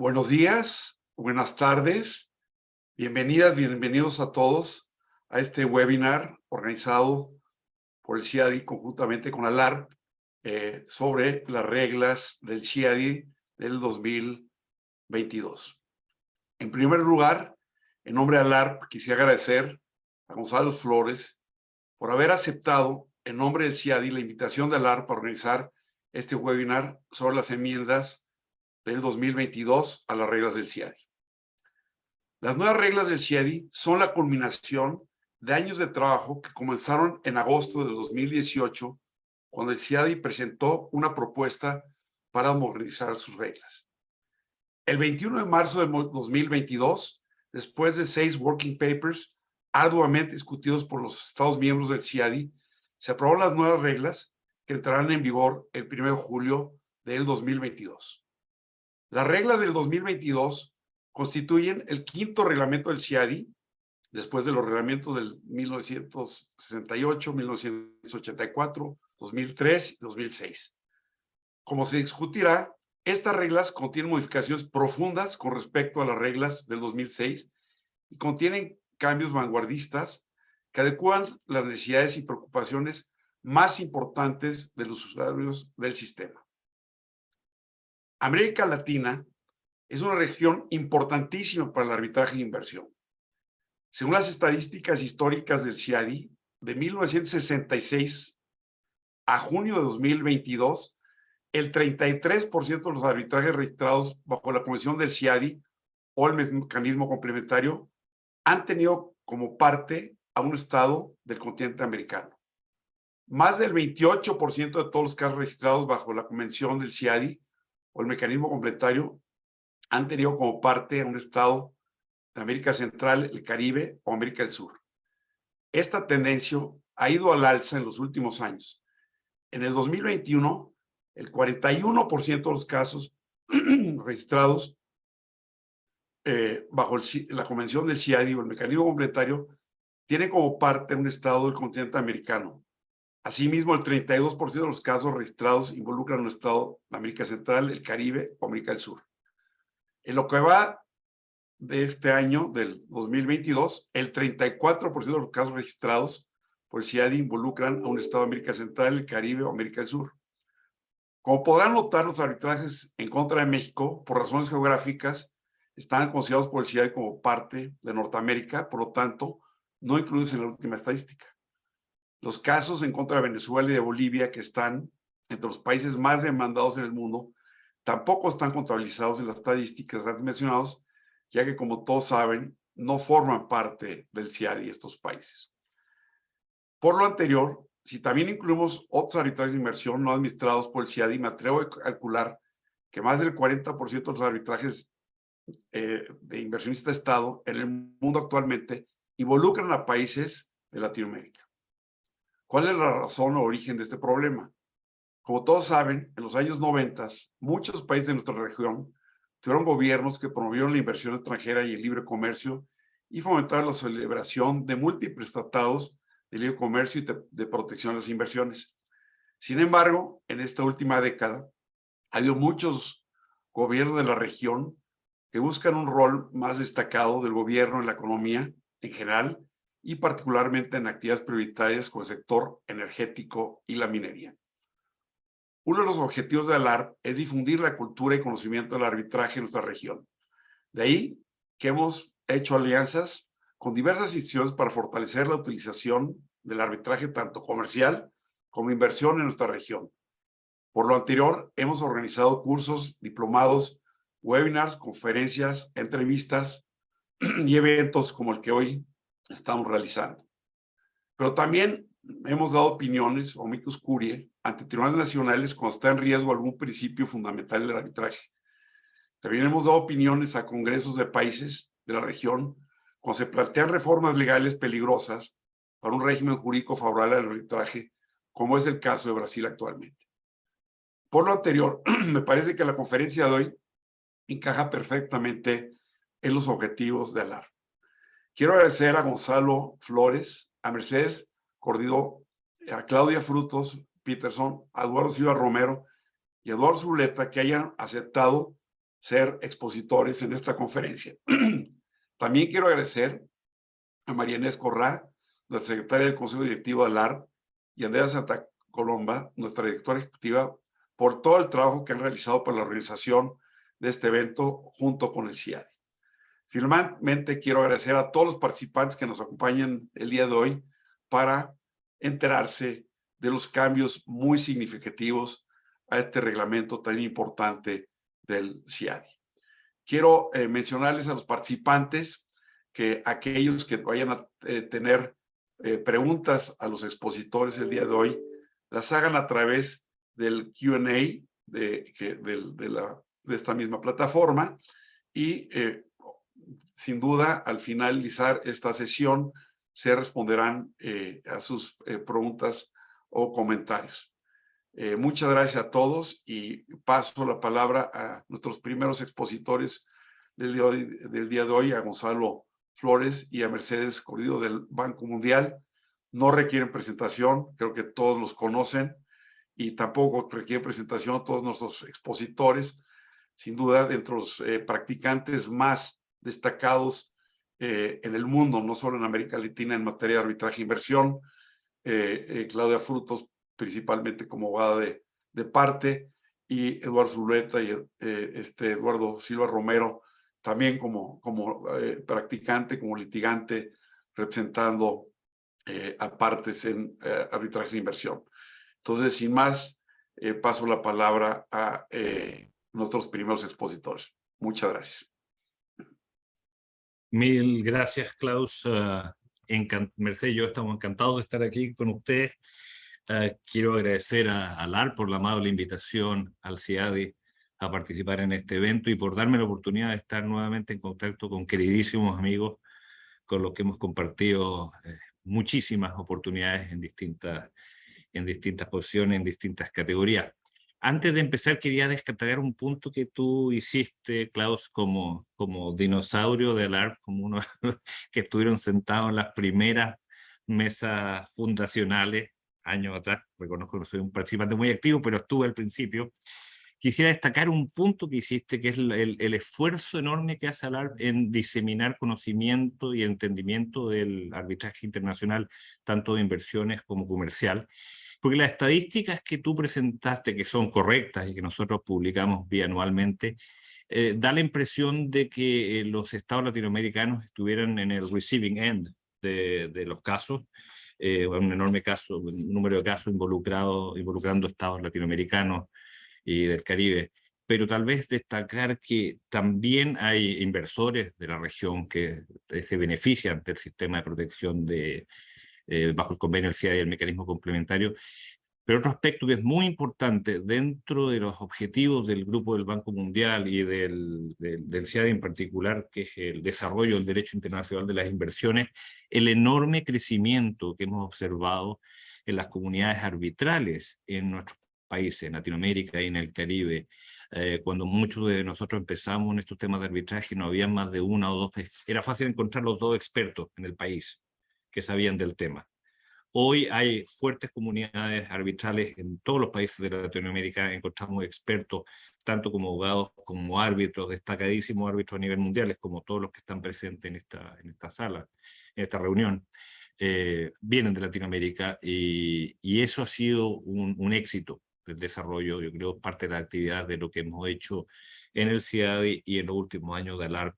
Buenos días, buenas tardes, bienvenidas, bienvenidos a todos a este webinar organizado por el CIADI conjuntamente con ALARP sobre las reglas del CIADI del 2022. En primer lugar, en nombre de ALARP, quisiera agradecer a Gonzalo Flores por haber aceptado en nombre del CIADI la invitación de ALARP para organizar este webinar sobre las enmiendas del 2022 a las reglas del CIADI. Las nuevas reglas del CIADI son la culminación de años de trabajo que comenzaron en agosto de 2018, cuando el CIADI presentó una propuesta para modernizar sus reglas. El 21 de marzo de 2022, después de 6 working papers arduamente discutidos por los Estados miembros del CIADI, se aprobaron las nuevas reglas que entrarán en vigor el 1 de julio del 2022. Las reglas del 2022 constituyen el quinto reglamento del CIADI, después de los reglamentos del 1968, 1984, 2003 y 2006. Como se discutirá, estas reglas contienen modificaciones profundas con respecto a las reglas del 2006 y contienen cambios vanguardistas que adecúan las necesidades y preocupaciones más importantes de los usuarios del sistema. América Latina es una región importantísima para el arbitraje de inversión. Según las estadísticas históricas del CIADI, de 1966 a junio de 2022, el 33% de los arbitrajes registrados bajo la Convención del CIADI o el mecanismo complementario han tenido como parte a un estado del continente americano. Más del 28% de todos los casos registrados bajo la Convención del CIADI o el mecanismo complementario han tenido como parte a un estado de América Central, el Caribe o América del Sur. Esta tendencia ha ido al alza en los últimos años. En el 2021, el 41% de los casos registrados bajo la Convención del CIADI o el mecanismo complementario tienen como parte un estado del continente americano. Asimismo, el 32% de los casos registrados involucran un estado de América Central, el Caribe o América del Sur. En lo que va de este año, del 2022, el 34% de los casos registrados por el CIADI involucran a un estado de América Central, el Caribe o América del Sur. Como podrán notar, los arbitrajes en contra de México, por razones geográficas, están considerados por el CIADI como parte de Norteamérica, por lo tanto, no incluidos en la última estadística. Los casos en contra de Venezuela y de Bolivia, que están entre los países más demandados en el mundo, tampoco están contabilizados en las estadísticas antes mencionadas, ya que, como todos saben, no forman parte del CIADI estos países. Por lo anterior, si también incluimos otros arbitrajes de inversión no administrados por el CIADI, me atrevo a calcular que más del 40% de los arbitrajes de inversionista de Estado en el mundo actualmente involucran a países de Latinoamérica. ¿Cuál es la razón o origen de este problema? Como todos saben, en los años 90, muchos países de nuestra región tuvieron gobiernos que promovieron la inversión extranjera y el libre comercio y fomentaron la celebración de múltiples tratados de libre comercio y de protección de las inversiones. Sin embargo, en esta última década, ha habido muchos gobiernos de la región que buscan un rol más destacado del gobierno en la economía en general y particularmente en actividades prioritarias como el sector energético y la minería. Uno de los objetivos de ALARP es difundir la cultura y conocimiento del arbitraje en nuestra región. De ahí que hemos hecho alianzas con diversas instituciones para fortalecer la utilización del arbitraje tanto comercial como inversión en nuestra región. Por lo anterior, hemos organizado cursos, diplomados, webinars, conferencias, entrevistas y eventos como el que hoy estamos realizando. Pero también hemos dado opiniones o amicus curiae ante tribunales nacionales cuando está en riesgo algún principio fundamental del arbitraje. También hemos dado opiniones a congresos de países de la región cuando se plantean reformas legales peligrosas para un régimen jurídico favorable al arbitraje, como es el caso de Brasil actualmente. Por lo anterior, me parece que la conferencia de hoy encaja perfectamente en los objetivos de ALARP. Quiero agradecer a Gonzalo Flores, a Mercedes Cordido, a Claudia Frutos Peterson, a Eduardo Silva Romero y a Eduardo Zuleta que hayan aceptado ser expositores en esta conferencia. También quiero agradecer a María Inés Corrá, nuestra secretaria del Consejo Directivo de ALARP, y Andrea Santa Colomba, nuestra directora ejecutiva, por todo el trabajo que han realizado para la organización de este evento junto con el CIADI. Finalmente, quiero agradecer a todos los participantes que nos acompañan el día de hoy para enterarse de los cambios muy significativos a este reglamento tan importante del CIADI. Quiero mencionarles a los participantes que aquellos que vayan a tener preguntas a los expositores el día de hoy, las hagan a través del Q&A de esta misma plataforma y sin duda al finalizar esta sesión se responderán a sus preguntas o comentarios. Muchas gracias a todos y paso la palabra a nuestros primeros expositores del día de hoy, a Gonzalo Flores y a Mercedes Corrido del Banco Mundial. No requieren presentación, creo que todos los conocen y tampoco requieren presentación todos nuestros expositores. Sin duda, entre los practicantes más destacados en el mundo, no solo en América Latina, en materia de arbitraje e inversión. Claudia Frutos, principalmente como abogada de parte, y Eduardo Zuleta y Eduardo Silva Romero, también como practicante, como litigante, representando a partes en arbitraje e inversión. Entonces, sin más, paso la palabra a nuestros primeros expositores. Muchas gracias. Mil gracias, Klaus. Mercedes y yo estamos encantados de estar aquí con ustedes. Quiero agradecer a LAR por la amable invitación, al CIADI, a participar en este evento y por darme la oportunidad de estar nuevamente en contacto con queridísimos amigos con los que hemos compartido muchísimas oportunidades en distintas posiciones, en distintas categorías. Antes de empezar, quería destacar un punto que tú hiciste, Klaus, como dinosaurio de LARP, como uno que estuvieron sentados en las primeras mesas fundacionales años atrás. Reconozco que no soy un participante muy activo, pero estuve al principio. Quisiera destacar un punto que hiciste, que es el esfuerzo enorme que hace LARP en diseminar conocimiento y entendimiento del arbitraje internacional, tanto de inversiones como comercial. Porque las estadísticas que tú presentaste, que son correctas y que nosotros publicamos bianualmente, da la impresión de que los estados latinoamericanos estuvieran en el receiving end de los casos, un enorme número de casos involucrando estados latinoamericanos y del Caribe. Pero tal vez destacar que también hay inversores de la región que se benefician del sistema de protección bajo el convenio del CIADI y el mecanismo complementario. Pero otro aspecto que es muy importante dentro de los objetivos del Grupo del Banco Mundial y del CIADI en particular, que es el desarrollo del derecho internacional de las inversiones, el enorme crecimiento que hemos observado en las comunidades arbitrales en nuestros países, en Latinoamérica y en el Caribe. Cuando muchos de nosotros empezamos en estos temas de arbitraje, no había más de una o dos, era fácil encontrar los dos expertos en el país que sabían del tema. Hoy hay fuertes comunidades arbitrales en todos los países de Latinoamérica. Encontramos expertos, tanto como abogados, como árbitros, destacadísimos árbitros a nivel mundial, como todos los que están presentes en esta sala, en esta reunión, vienen de Latinoamérica y eso ha sido un éxito del desarrollo, yo creo, parte de la actividad de lo que hemos hecho en el CIADI y en los últimos años de ALARP,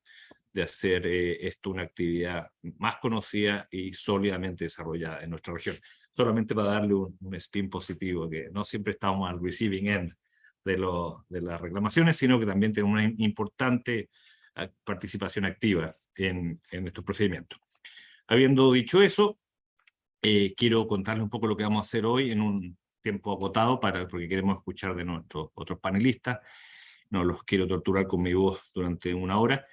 de hacer esto una actividad más conocida y sólidamente desarrollada en nuestra región. Solamente para darle un spin positivo, que no siempre estamos al receiving end de las reclamaciones, sino que también tenemos una importante participación activa en estos procedimientos. Habiendo dicho eso, quiero contarles un poco lo que vamos a hacer hoy en un tiempo acotado, porque queremos escuchar de nuestros otros panelistas. No los quiero torturar con mi voz durante una hora.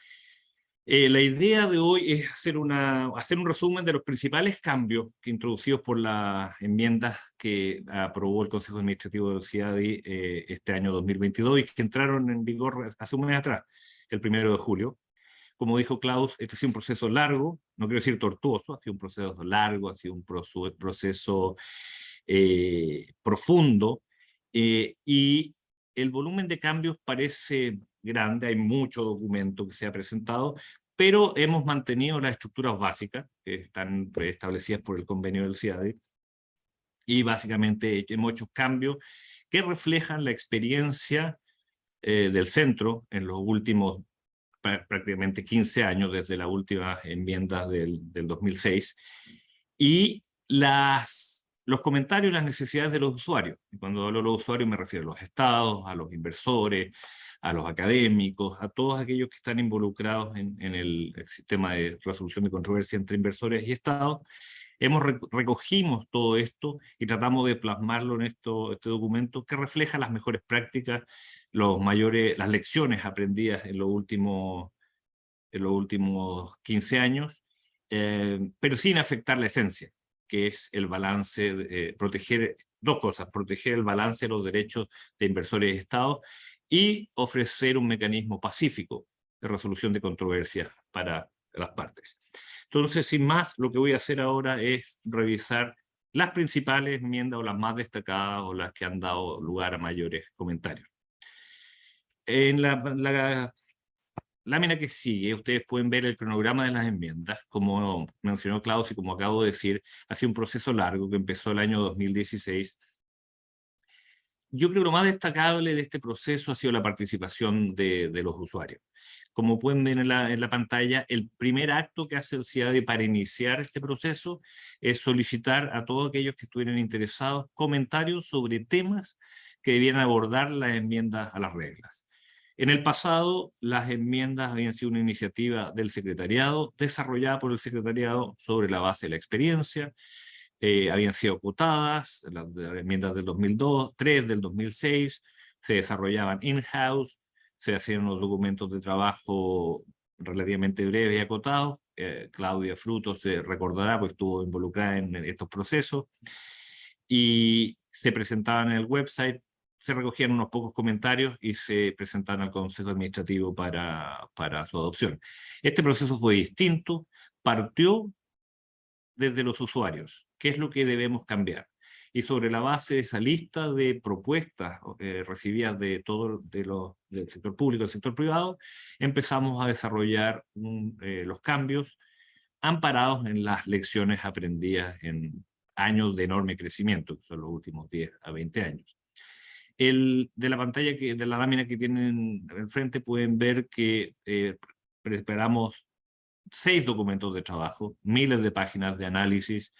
La idea de hoy es hacer un resumen de los principales cambios que introducidos por las enmiendas que aprobó el Consejo Administrativo del CIADI este año 2022 y que entraron en vigor hace un mes atrás, el 1 de julio. Como dijo Klaus, este ha sido un proceso largo, no quiero decir tortuoso, ha sido un proceso largo, ha sido un proceso profundo, y el volumen de cambios parece grande, hay mucho documento que se ha presentado, pero hemos mantenido las estructuras básicas que están establecidas por el convenio del CIADI, y básicamente hemos hecho cambios que reflejan la experiencia del centro en los últimos prácticamente 15 años, desde la última enmienda del 2006, y los comentarios y las necesidades de los usuarios. Y cuando hablo de los usuarios me refiero a los estados, a los inversores, a los académicos, a todos aquellos que están involucrados en el sistema de resolución de controversia entre inversores y estados. Recogimos todo esto y tratamos de plasmarlo en este documento que refleja las mejores prácticas, las lecciones aprendidas en los últimos 15 años, pero sin afectar la esencia, que es el balance, proteger dos cosas: proteger el balance de los derechos de inversores y estados, y ofrecer un mecanismo pacífico de resolución de controversias para las partes. Entonces, sin más, lo que voy a hacer ahora es revisar las principales enmiendas, o las más destacadas, o las que han dado lugar a mayores comentarios. En la lámina que sigue, ustedes pueden ver el cronograma de las enmiendas. Como mencionó Klaus y como acabo de decir, ha sido un proceso largo que empezó el año 2016. Yo creo que lo más destacable de este proceso ha sido la participación de los usuarios. Como pueden ver en la pantalla, el primer acto que hace el CIADI para iniciar este proceso es solicitar a todos aquellos que estuvieran interesados comentarios sobre temas que debieran abordar las enmiendas a las reglas. En el pasado, las enmiendas habían sido una iniciativa del secretariado, desarrollada por el secretariado sobre la base de la experiencia. Habían sido acotadas, las enmiendas del 2003, del 2006, se desarrollaban in-house, se hacían unos documentos de trabajo relativamente breves y acotados. Claudia Frutos se recordará, pues estuvo involucrada en estos procesos, y se presentaban en el website, se recogían unos pocos comentarios y se presentaban al Consejo Administrativo para su adopción. Este proceso fue distinto, partió desde los usuarios, qué es lo que debemos cambiar. Y sobre la base de esa lista de propuestas recibidas de del sector público y del sector privado, empezamos a desarrollar los cambios amparados en las lecciones aprendidas en años de enorme crecimiento, que son los últimos 10 a 20 años. De la pantalla, de la lámina que tienen enfrente, pueden ver que preparamos 6 documentos de trabajo, miles de páginas de análisis,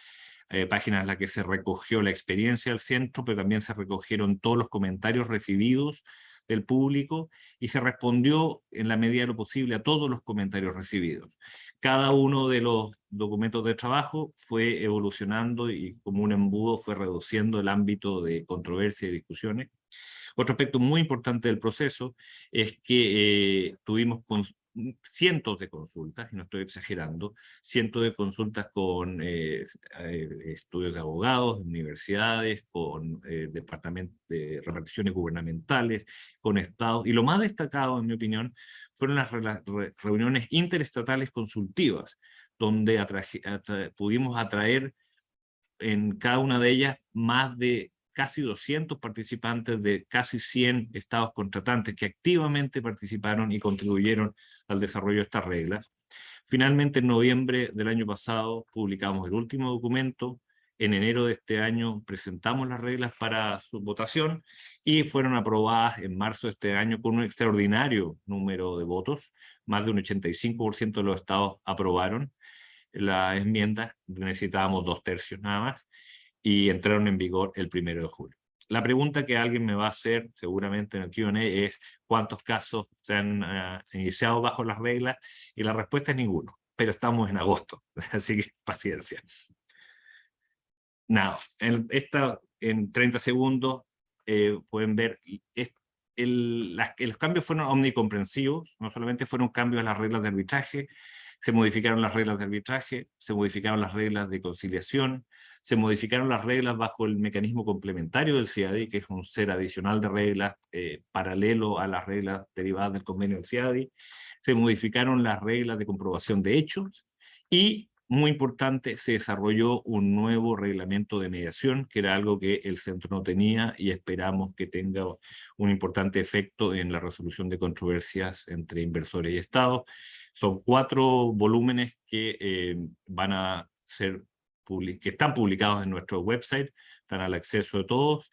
páginas en las que se recogió la experiencia del centro, pero también se recogieron todos los comentarios recibidos del público y se respondió en la medida de lo posible a todos los comentarios recibidos. Cada uno de los documentos de trabajo fue evolucionando y, como un embudo, fue reduciendo el ámbito de controversia y discusiones. Otro aspecto muy importante del proceso es que tuvimos cientos de consultas, y no estoy exagerando, cientos de consultas con estudios de abogados, universidades, con departamentos de reparticiones gubernamentales, con estados, y lo más destacado, en mi opinión, fueron las reuniones interestatales consultivas, donde pudimos atraer en cada una de ellas más de casi 200 participantes de casi 100 estados contratantes que activamente participaron y contribuyeron al desarrollo de estas reglas. Finalmente, en noviembre del año pasado, publicamos el último documento. En enero de este año presentamos las reglas para su votación y fueron aprobadas en marzo de este año con un extraordinario número de votos. Más de un 85% de los estados aprobaron las enmiendas, necesitábamos 2/3 nada más, y entraron en vigor el 1 de julio. La pregunta que alguien me va a hacer seguramente en el Q&A es: ¿cuántos casos se han iniciado bajo las reglas? Y la respuesta es ninguno, pero estamos en agosto, así que paciencia. Nada, en 30 segundos pueden ver, los cambios fueron omnicomprensivos. No solamente fueron cambios a las reglas de arbitraje, se modificaron las reglas de arbitraje, se modificaron las reglas de conciliación, se modificaron las reglas bajo el mecanismo complementario del CIADI, que es un ser adicional de reglas paralelo a las reglas derivadas del convenio del CIADI, se modificaron las reglas de comprobación de hechos, y muy importante, se desarrolló un nuevo reglamento de mediación, que era algo que el centro no tenía y esperamos que tenga un importante efecto en la resolución de controversias entre inversores y Estado. Son 4 volúmenes que van a ser que están publicados en nuestro website, están al acceso de todos,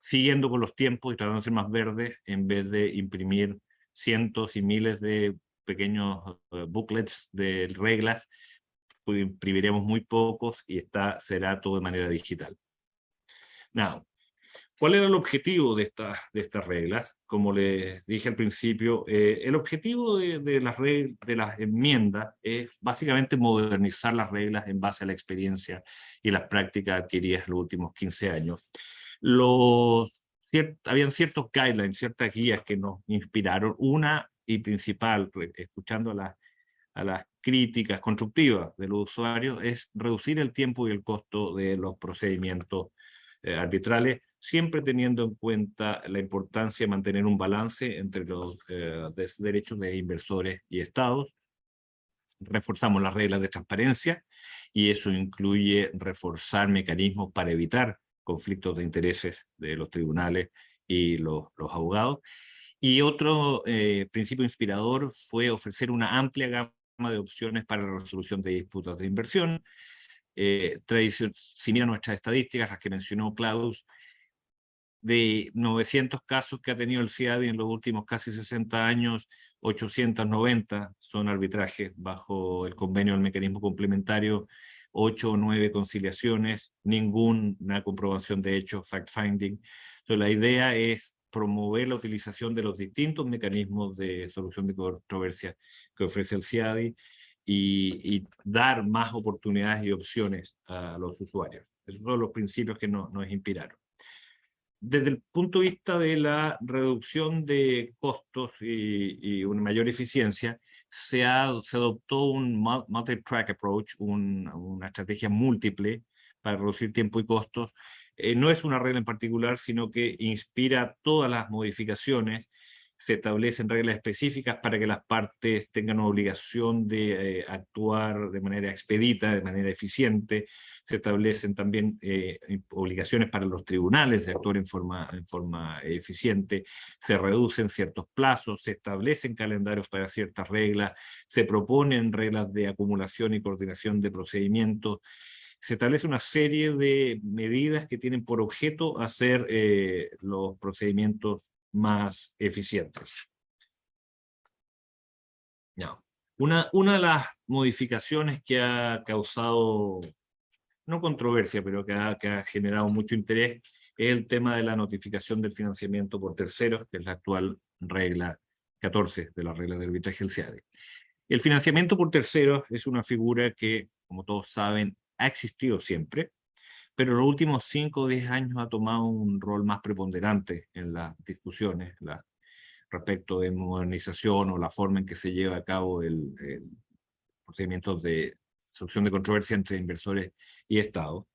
siguiendo con los tiempos y tratando de ser más verdes en vez de imprimir cientos y miles de pequeños booklets de reglas, pues imprimiremos muy pocos y será todo de manera digital. Now, ¿cuál era el objetivo de estas reglas? Como les dije al principio, el objetivo de las enmiendas es básicamente modernizar las reglas en base a la experiencia y las prácticas adquiridas en los últimos 15 años. Habían ciertos guidelines, ciertas guías que nos inspiraron. Una y principal, escuchando a las críticas constructivas de los usuarios, es reducir el tiempo y el costo de los procedimientos arbitrales, siempre teniendo en cuenta la importancia de mantener un balance entre los derechos de inversores y estados. Reforzamos las reglas de transparencia y eso incluye reforzar mecanismos para evitar conflictos de intereses de los tribunales y los abogados. Y otro principio inspirador fue ofrecer una amplia gama de opciones para la resolución de disputas de inversión. Si miran nuestras estadísticas, las que mencionó Klaus, de 900 casos que ha tenido el CIADI en los últimos casi 60 años, 890 son arbitrajes bajo el convenio del mecanismo complementario, 8 o 9 conciliaciones, ninguna comprobación de hechos, fact-finding. Entonces, la idea es promover la utilización de los distintos mecanismos de solución de controversias que ofrece el CIADI y dar más oportunidades y opciones a los usuarios. Esos son los principios que nos inspiraron. Desde el punto de vista de la reducción de costos y una mayor eficiencia, se adoptó un multi-track approach, una estrategia múltiple para reducir tiempo y costos. No es una regla en particular, sino que inspira todas las modificaciones. Se establecen reglas específicas para que las partes tengan una obligación de actuar de manera expedita, de manera eficiente. Se establecen también obligaciones para los tribunales de actuar en forma eficiente, se reducen ciertos plazos, se establecen calendarios para ciertas reglas, se proponen reglas de acumulación y coordinación de procedimientos, se establece una serie de medidas que tienen por objeto hacer los procedimientos más eficientes. No. Una de las modificaciones que ha causado no controversia, pero que ha generado mucho interés, es el tema de la notificación del financiamiento por terceros, que es la actual regla 14 de las reglas de arbitraje del CIADI. El financiamiento por terceros es una figura que, como todos saben, ha existido siempre, pero en los últimos 5 o 10 años ha tomado un rol más preponderante en las discusiones respecto de modernización o la forma en que se lleva a cabo el procedimiento de solución de controversia entre inversores y Estado.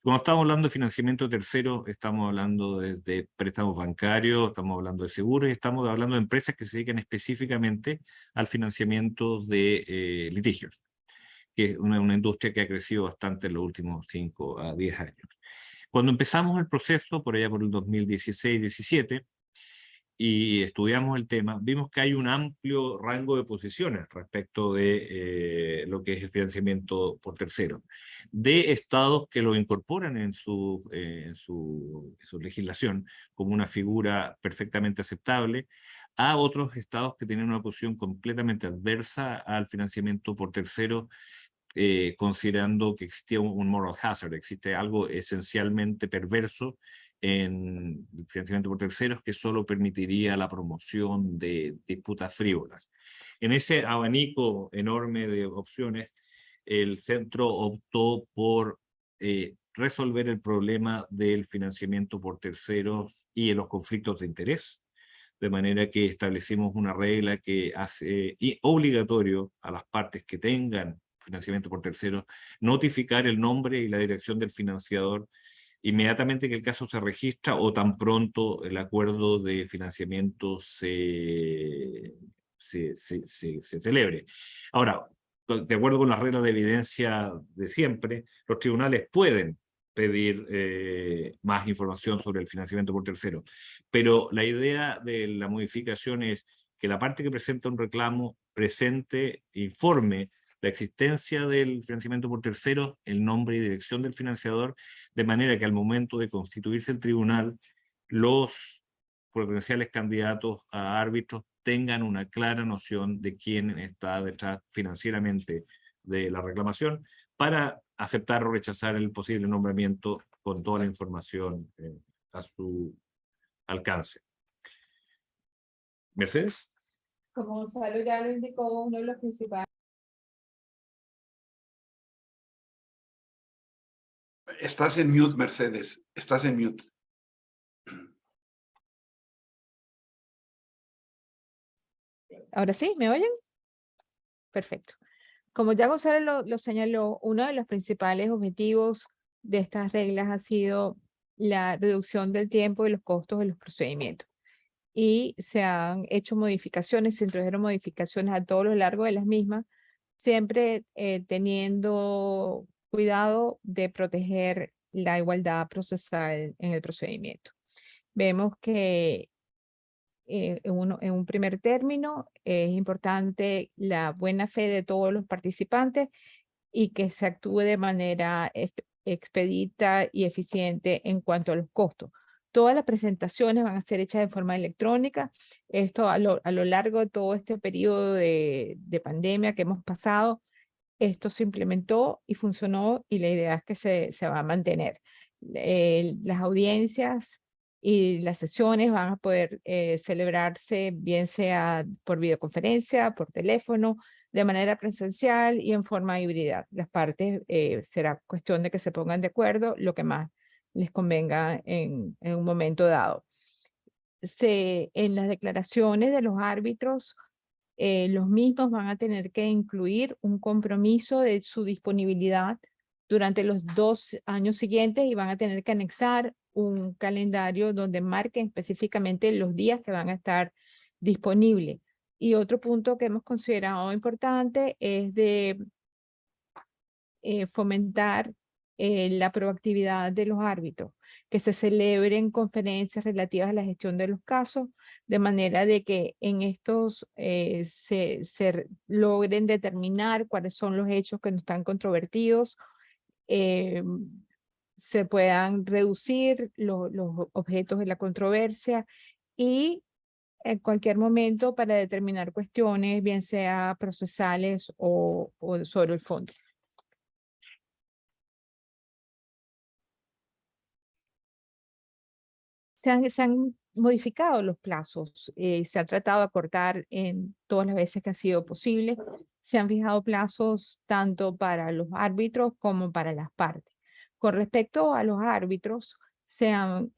Cuando estamos hablando de financiamiento tercero, estamos hablando de préstamos bancarios, estamos hablando de seguros, estamos hablando de empresas que se dedican específicamente al financiamiento de litigios, que es una industria que ha crecido bastante en los últimos 5 a 10 años. Cuando empezamos el proceso, por allá por el 2016-17, y estudiamos el tema, vimos que hay un amplio rango de posiciones respecto de lo que es el financiamiento por terceros, de estados que lo incorporan en su legislación como una figura perfectamente aceptable, a otros estados que tienen una posición completamente adversa al financiamiento por terceros, considerando que existía un moral hazard, existe algo esencialmente perverso en el financiamiento por terceros que solo permitiría la promoción de disputas frívolas. En ese abanico enorme de opciones, el centro optó por resolver el problema del financiamiento por terceros y de los conflictos de interés, de manera que establecimos una regla que hace obligatorio a las partes que tengan financiamiento por terceros notificar el nombre y la dirección del financiador inmediatamente que el caso se registra o tan pronto el acuerdo de financiamiento se celebre. Ahora, de acuerdo con las reglas de evidencia de siempre, los tribunales pueden pedir más información sobre el financiamiento por terceros. Pero la idea de la modificación es que la parte que presenta un reclamo presente, informe la existencia del financiamiento por terceros, el nombre y dirección del financiador, de manera que al momento de constituirse el tribunal, los potenciales candidatos a árbitros tengan una clara noción de quién está detrás financieramente de la reclamación para aceptar o rechazar el posible nombramiento con toda la información a su alcance. Mercedes. Como Gonzalo ya lo indicó, uno de los principales. Estás en mute, Mercedes. Estás en mute. Ahora sí, ¿me oyen? Perfecto. Como ya Gonzalo lo señaló, uno de los principales objetivos de estas reglas ha sido la reducción del tiempo y los costos de los procedimientos. Y se han hecho modificaciones, se introdujeron modificaciones a todo lo largo de las mismas, siempre teniendo cuidado de proteger la igualdad procesal en el procedimiento. Vemos que en un primer término es importante la buena fe de todos los participantes y que se actúe de manera expedita y eficiente en cuanto a los costos. Todas las presentaciones van a ser hechas de forma electrónica. Esto a lo largo de todo este periodo de pandemia que hemos pasado, esto se implementó y funcionó y la idea es que se va a mantener. Las audiencias y las sesiones van a poder celebrarse bien sea por videoconferencia, por teléfono, de manera presencial y en forma híbrida. Las partes será cuestión de que se pongan de acuerdo lo que más les convenga en un momento dado. En las declaraciones de los árbitros, los mismos van a tener que incluir un compromiso de su disponibilidad durante los 2 años siguientes y van a tener que anexar un calendario donde marquen específicamente los días que van a estar disponibles. Y otro punto que hemos considerado importante es de fomentar la proactividad de los árbitros, que se celebren conferencias relativas a la gestión de los casos, de manera de que en estos se logren determinar cuáles son los hechos que no están controvertidos, se puedan reducir los objetos de la controversia y en cualquier momento para determinar cuestiones, bien sea procesales o sobre el fondo. Se han modificado los plazos, se ha tratado de acortar en todas las veces que ha sido posible. Se han fijado plazos tanto para los árbitros como para las partes. Con respecto a los árbitros, se han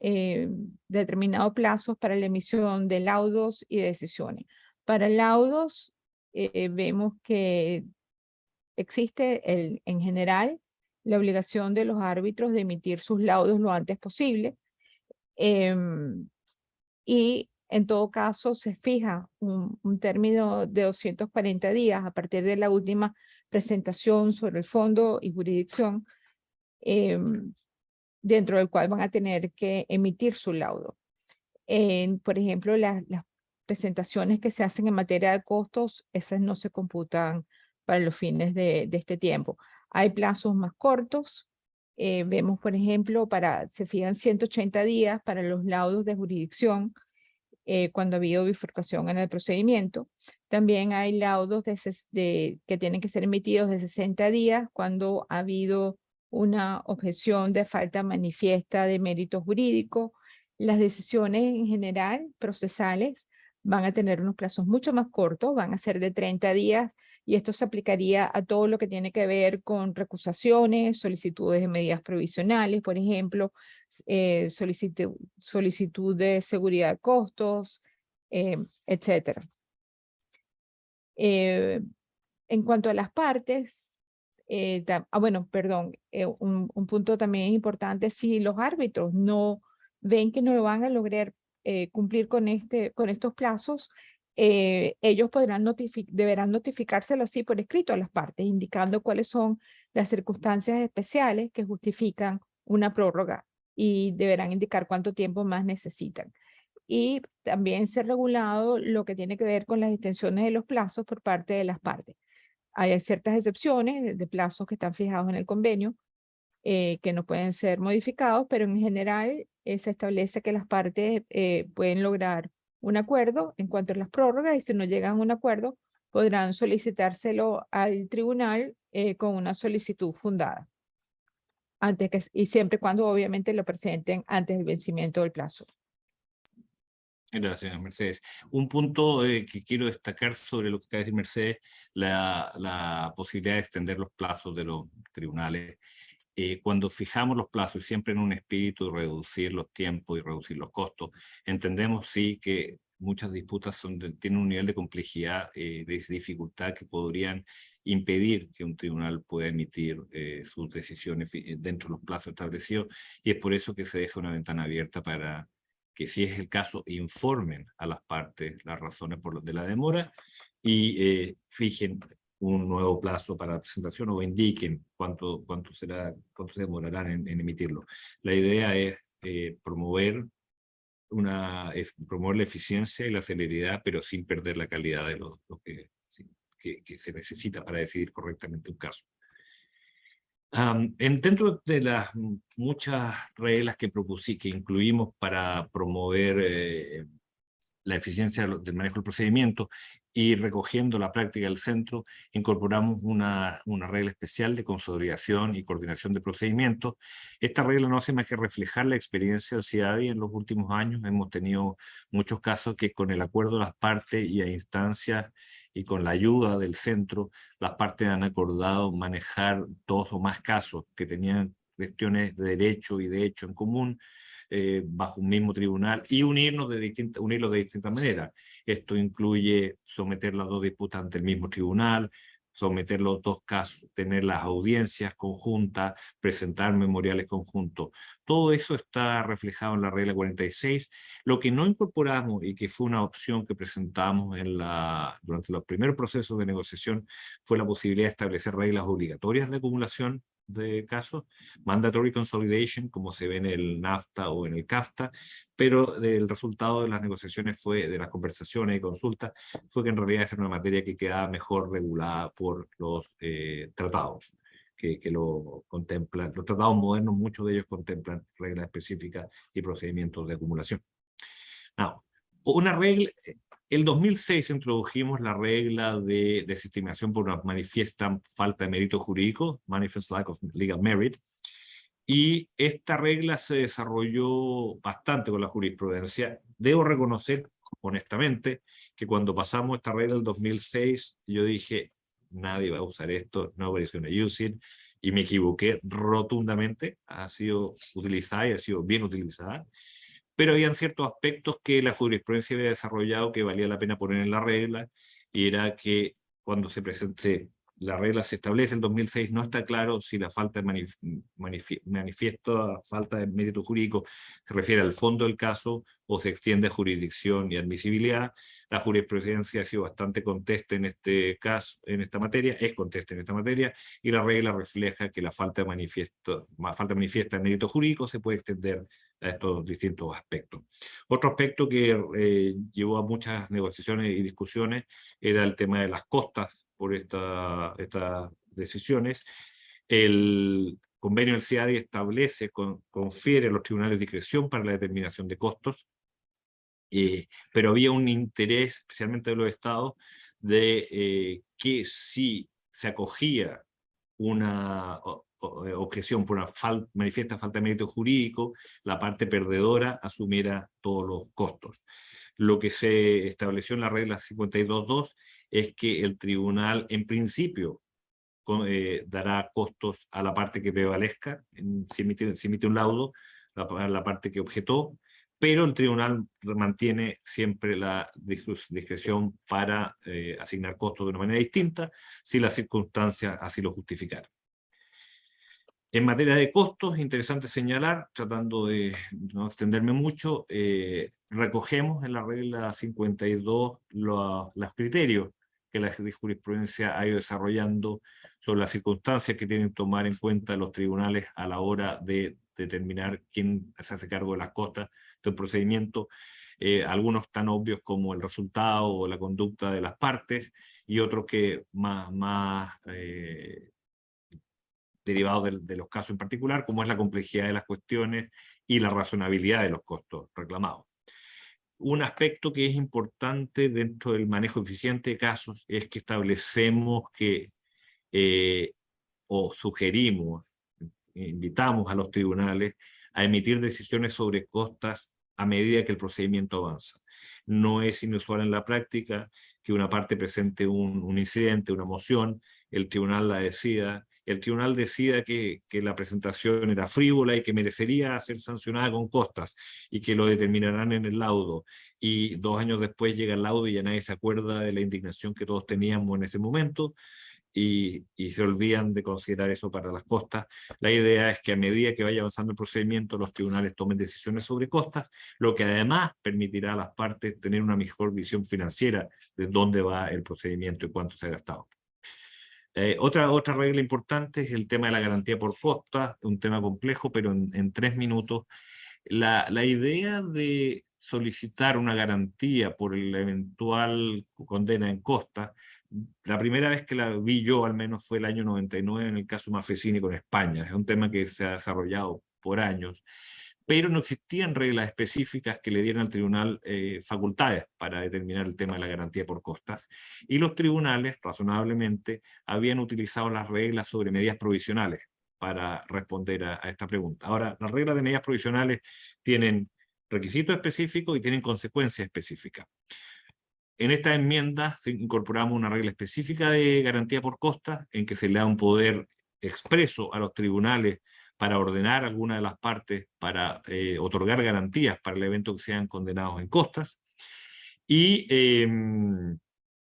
determinado plazos para la emisión de laudos y decisiones. Para laudos, vemos que existe en general la obligación de los árbitros de emitir sus laudos lo antes posible. Y en todo caso se fija un término de 240 días a partir de la última presentación sobre el fondo y jurisdicción, dentro del cual van a tener que emitir su laudo. Por ejemplo, las presentaciones que se hacen en materia de costos, esas no se computan para los fines de este tiempo. Hay plazos más cortos. Vemos, por ejemplo, se fijan 180 días para los laudos de jurisdicción cuando ha habido bifurcación en el procedimiento. También hay laudos que tienen que ser emitidos de 60 días cuando ha habido una objeción de falta manifiesta de mérito jurídico. Las decisiones en general procesales van a tener unos plazos mucho más cortos, van a ser de 30 días y esto se aplicaría a todo lo que tiene que ver con recusaciones, solicitudes de medidas provisionales, por ejemplo, solicitud de seguridad de costos, etcétera. En cuanto a las partes, un punto también importante, si los árbitros no ven que no van a lograr cumplir con estos plazos, ellos deberán notificárselo así por escrito a las partes, indicando cuáles son las circunstancias especiales que justifican una prórroga y deberán indicar cuánto tiempo más necesitan. Y también ser regulado lo que tiene que ver con las extensiones de los plazos por parte de las partes. Hay ciertas excepciones de plazos que están fijados en el convenio que no pueden ser modificados, pero en general se establece que las partes pueden lograr un acuerdo en cuanto a las prórrogas y si no llegan a un acuerdo podrán solicitárselo al tribunal con una solicitud fundada. Y siempre y cuando obviamente lo presenten antes del vencimiento del plazo. Gracias, Mercedes. Un punto que quiero destacar sobre lo que acaba de decir Mercedes, la posibilidad de extender los plazos de los tribunales. Cuando fijamos los plazos, y siempre en un espíritu de reducir los tiempos y reducir los costos, entendemos sí que muchas disputas tienen un nivel de complejidad, de dificultad que podrían impedir que un tribunal pueda emitir sus decisiones dentro de los plazos establecidos, y es por eso que se deja una ventana abierta para que, si es el caso, informen a las partes las razones de la demora y fijen un nuevo plazo para la presentación o indiquen cuánto se demorarán en emitirlo. La idea es promover la eficiencia y la celeridad, pero sin perder la calidad de lo que se necesita para decidir correctamente un caso. Dentro de las muchas reglas que incluimos para promover la eficiencia del manejo del procedimiento y recogiendo la práctica del centro, incorporamos una regla especial de consolidación y coordinación de procedimientos. Esta regla no hace más que reflejar la experiencia del CIADI en los últimos años. Hemos tenido muchos casos que con el acuerdo de las partes y a instancias y con la ayuda del centro, las partes han acordado manejar 2 o más casos que tenían cuestiones de derecho y de hecho en común, bajo un mismo tribunal y unirlos de distintas maneras. Esto incluye someter las 2 disputas ante el mismo tribunal, someter los 2 casos, tener las audiencias conjuntas, presentar memoriales conjuntos. Todo eso está reflejado en la regla 46. Lo que no incorporamos y que fue una opción que presentamos durante los primeros procesos de negociación fue la posibilidad de establecer reglas obligatorias de acumulación de casos, mandatory consolidation, como se ve en el NAFTA o en el CAFTA, pero el resultado de las negociaciones de las conversaciones y consultas, fue que en realidad es una materia que quedaba mejor regulada por los tratados, que lo contemplan. Los tratados modernos, muchos de ellos contemplan reglas específicas y procedimientos de acumulación. Now, una regla... El 2006 introdujimos la regla de desestimación por una manifiesta falta de mérito jurídico, manifest lack of legal merit, y esta regla se desarrolló bastante con la jurisprudencia. Debo reconocer, honestamente, que cuando pasamos esta regla del 2006, yo dije, nadie va a usar esto, nobody's going to use it, y me equivoqué rotundamente. Ha sido utilizada y ha sido bien utilizada, pero habían ciertos aspectos que la jurisprudencia había desarrollado que valía la pena poner en la regla, y era que cuando la regla se establece en 2006, no está claro si la falta de manifiesto falta de mérito jurídico se refiere al fondo del caso o se extiende a jurisdicción y admisibilidad. La jurisprudencia ha sido bastante conteste en este caso, en esta materia, y la regla refleja que la falta manifiesta de mérito jurídico se puede extender a estos distintos aspectos. Otro aspecto que llevó a muchas negociaciones y discusiones era el tema de las costas por estas decisiones. El convenio del CIADI confiere a los tribunales discreción para la determinación de costos, pero había un interés, especialmente de los estados, de que si se acogía una objeción por una manifiesta falta de mérito jurídico, la parte perdedora asumiera todos los costos. Lo que se estableció en la regla 52.2 es que el tribunal, en principio, dará costos a la parte que prevalezca, si emite un laudo, la parte que objetó, pero el tribunal mantiene siempre la discreción para asignar costos de una manera distinta, si las circunstancias así lo justificaran. En materia de costos, interesante señalar, tratando de no extenderme mucho, recogemos en la regla 52 los criterios que la jurisprudencia ha ido desarrollando sobre las circunstancias que tienen que tomar en cuenta los tribunales a la hora de determinar quién se hace cargo de las costas de un procedimiento, algunos tan obvios como el resultado o la conducta de las partes, y otros que más derivados de los casos en particular, como es la complejidad de las cuestiones y la razonabilidad de los costos reclamados. Un aspecto que es importante dentro del manejo eficiente de casos es que establecemos que, o sugerimos, invitamos a los tribunales a emitir decisiones sobre costas a medida que el procedimiento avanza. No es inusual en la práctica que una parte presente un incidente, una moción, el tribunal la decida, el tribunal decida que la presentación era frívola y que merecería ser sancionada con costas y que lo determinarán en el laudo. Y 2 años después llega el laudo y ya nadie se acuerda de la indignación que todos teníamos en ese momento y se olvidan de considerar eso para las costas. La idea es que a medida que vaya avanzando el procedimiento, los tribunales tomen decisiones sobre costas, lo que además permitirá a las partes tener una mejor visión financiera de dónde va el procedimiento y cuánto se ha gastado. Otra regla importante es el tema de la garantía por costas, un tema complejo, pero en 3 minutos. La idea de solicitar una garantía por la eventual condena en costas, la primera vez que la vi yo al menos fue el año 99 en el caso Mafecini con España. Es un tema que se ha desarrollado por años, pero no existían reglas específicas que le dieran al tribunal facultades para determinar el tema de la garantía por costas, y los tribunales, razonablemente, habían utilizado las reglas sobre medidas provisionales para responder a esta pregunta. Ahora, las reglas de medidas provisionales tienen requisitos específicos y tienen consecuencias específicas. En esta enmienda incorporamos una regla específica de garantía por costas, en que se le da un poder expreso a los tribunales para ordenar alguna de las partes, para otorgar garantías para el evento que sean condenados en costas. Y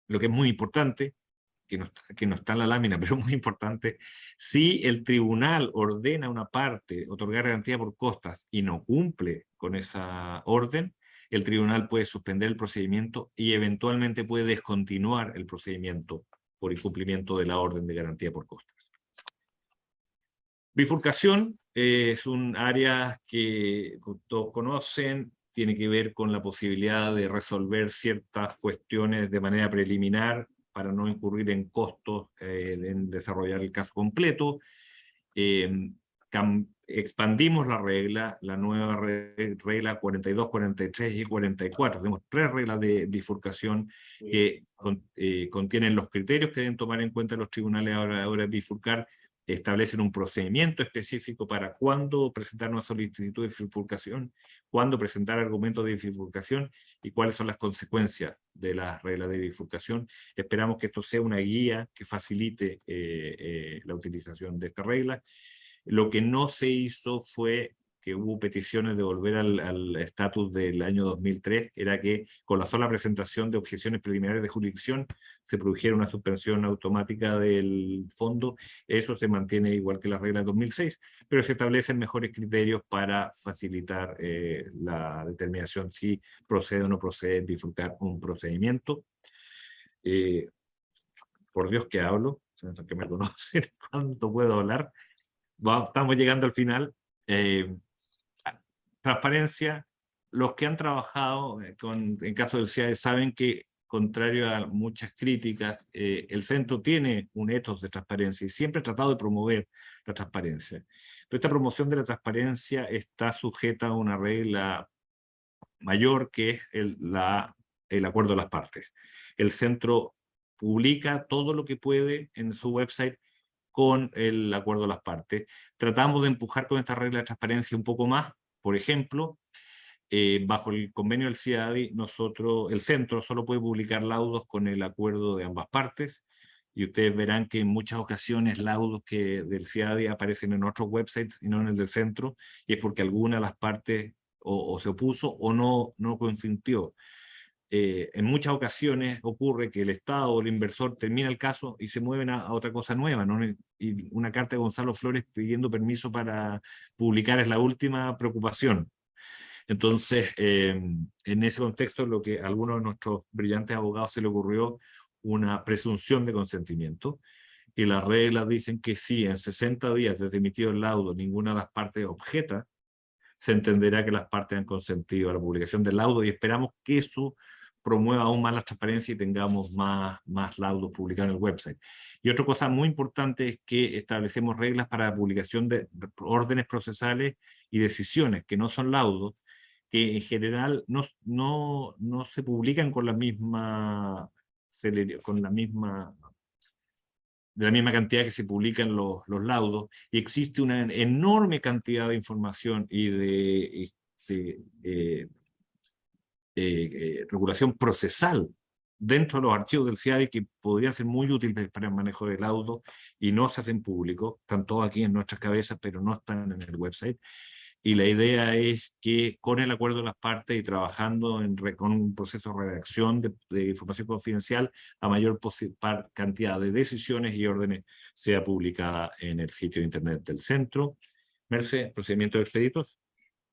lo que es muy importante, que no está en la lámina, pero muy importante, si el tribunal ordena a una parte otorgar garantía por costas y no cumple con esa orden, el tribunal puede suspender el procedimiento y eventualmente puede descontinuar el procedimiento por incumplimiento de la orden de garantía por costas. Bifurcación es un área que todos conocen, tiene que ver con la posibilidad de resolver ciertas cuestiones de manera preliminar para no incurrir en costos en desarrollar el caso completo. Expandimos la regla, la nueva regla 42, 43 y 44. Tenemos 3 reglas de bifurcación que contienen los criterios que deben tomar en cuenta los tribunales a la hora de bifurcar, establecen un procedimiento específico para cuándo presentar una solicitud de bifurcación, cuándo presentar argumentos de bifurcación y cuáles son las consecuencias de las reglas de bifurcación. Esperamos que esto sea una guía que facilite la utilización de esta regla. Lo que no se hizo fue que hubo peticiones de volver al estatus del año 2003, era que con la sola presentación de objeciones preliminares de jurisdicción se produjera una suspensión automática del fondo. Eso se mantiene igual que la regla de 2006, pero se establecen mejores criterios para facilitar la determinación si procede o no procede bifurcar un procedimiento. Por Dios que hablo, que me conocen, ¿cuánto puedo hablar? Estamos llegando al final. Transparencia. Los que han trabajado en caso del CIADI saben que, contrario a muchas críticas, el centro tiene un ethos de transparencia y siempre ha tratado de promover la transparencia. Pero esta promoción de la transparencia está sujeta a una regla mayor, que es el acuerdo de las partes. El centro publica todo lo que puede en su website con el acuerdo de las partes. Tratamos de empujar con esta regla de transparencia un poco más. Por ejemplo, bajo el convenio del CIADI, el centro solo puede publicar laudos con el acuerdo de ambas partes, y ustedes verán que en muchas ocasiones laudos del CIADI aparecen en otros websites y no en el del centro, y es porque alguna de las partes o se opuso o no consintió. en muchas ocasiones ocurre que el Estado o el inversor termina el caso y se mueven a otra cosa nueva, ¿no? Y una carta de Gonzalo Flores pidiendo permiso para publicar es la última preocupación. Entonces, en ese contexto, lo que a algunos de nuestros brillantes abogados se le ocurrió una presunción de consentimiento, y las reglas dicen que si en 60 días desde emitido el laudo ninguna de las partes objeta, se entenderá que las partes han consentido a la publicación del laudo, y esperamos que eso promueva aún más la transparencia y tengamos más laudos publicados en el website. Y otra cosa muy importante es que establecemos reglas para la publicación de órdenes procesales y decisiones, que no son laudos, que en general no se publican con la misma de la misma cantidad que se publican los laudos, y existe una enorme cantidad de información y de regulación procesal dentro de los archivos del CIADI que podrían ser muy útiles para el manejo de laudos y no se hacen públicos, están todos aquí en nuestras cabezas, pero no están en el website. Y la idea es que con el acuerdo de las partes y trabajando con un proceso de redacción de información confidencial, la mayor cantidad de decisiones y órdenes sea publicada en el sitio de internet del centro. Merce, procedimiento de expeditos.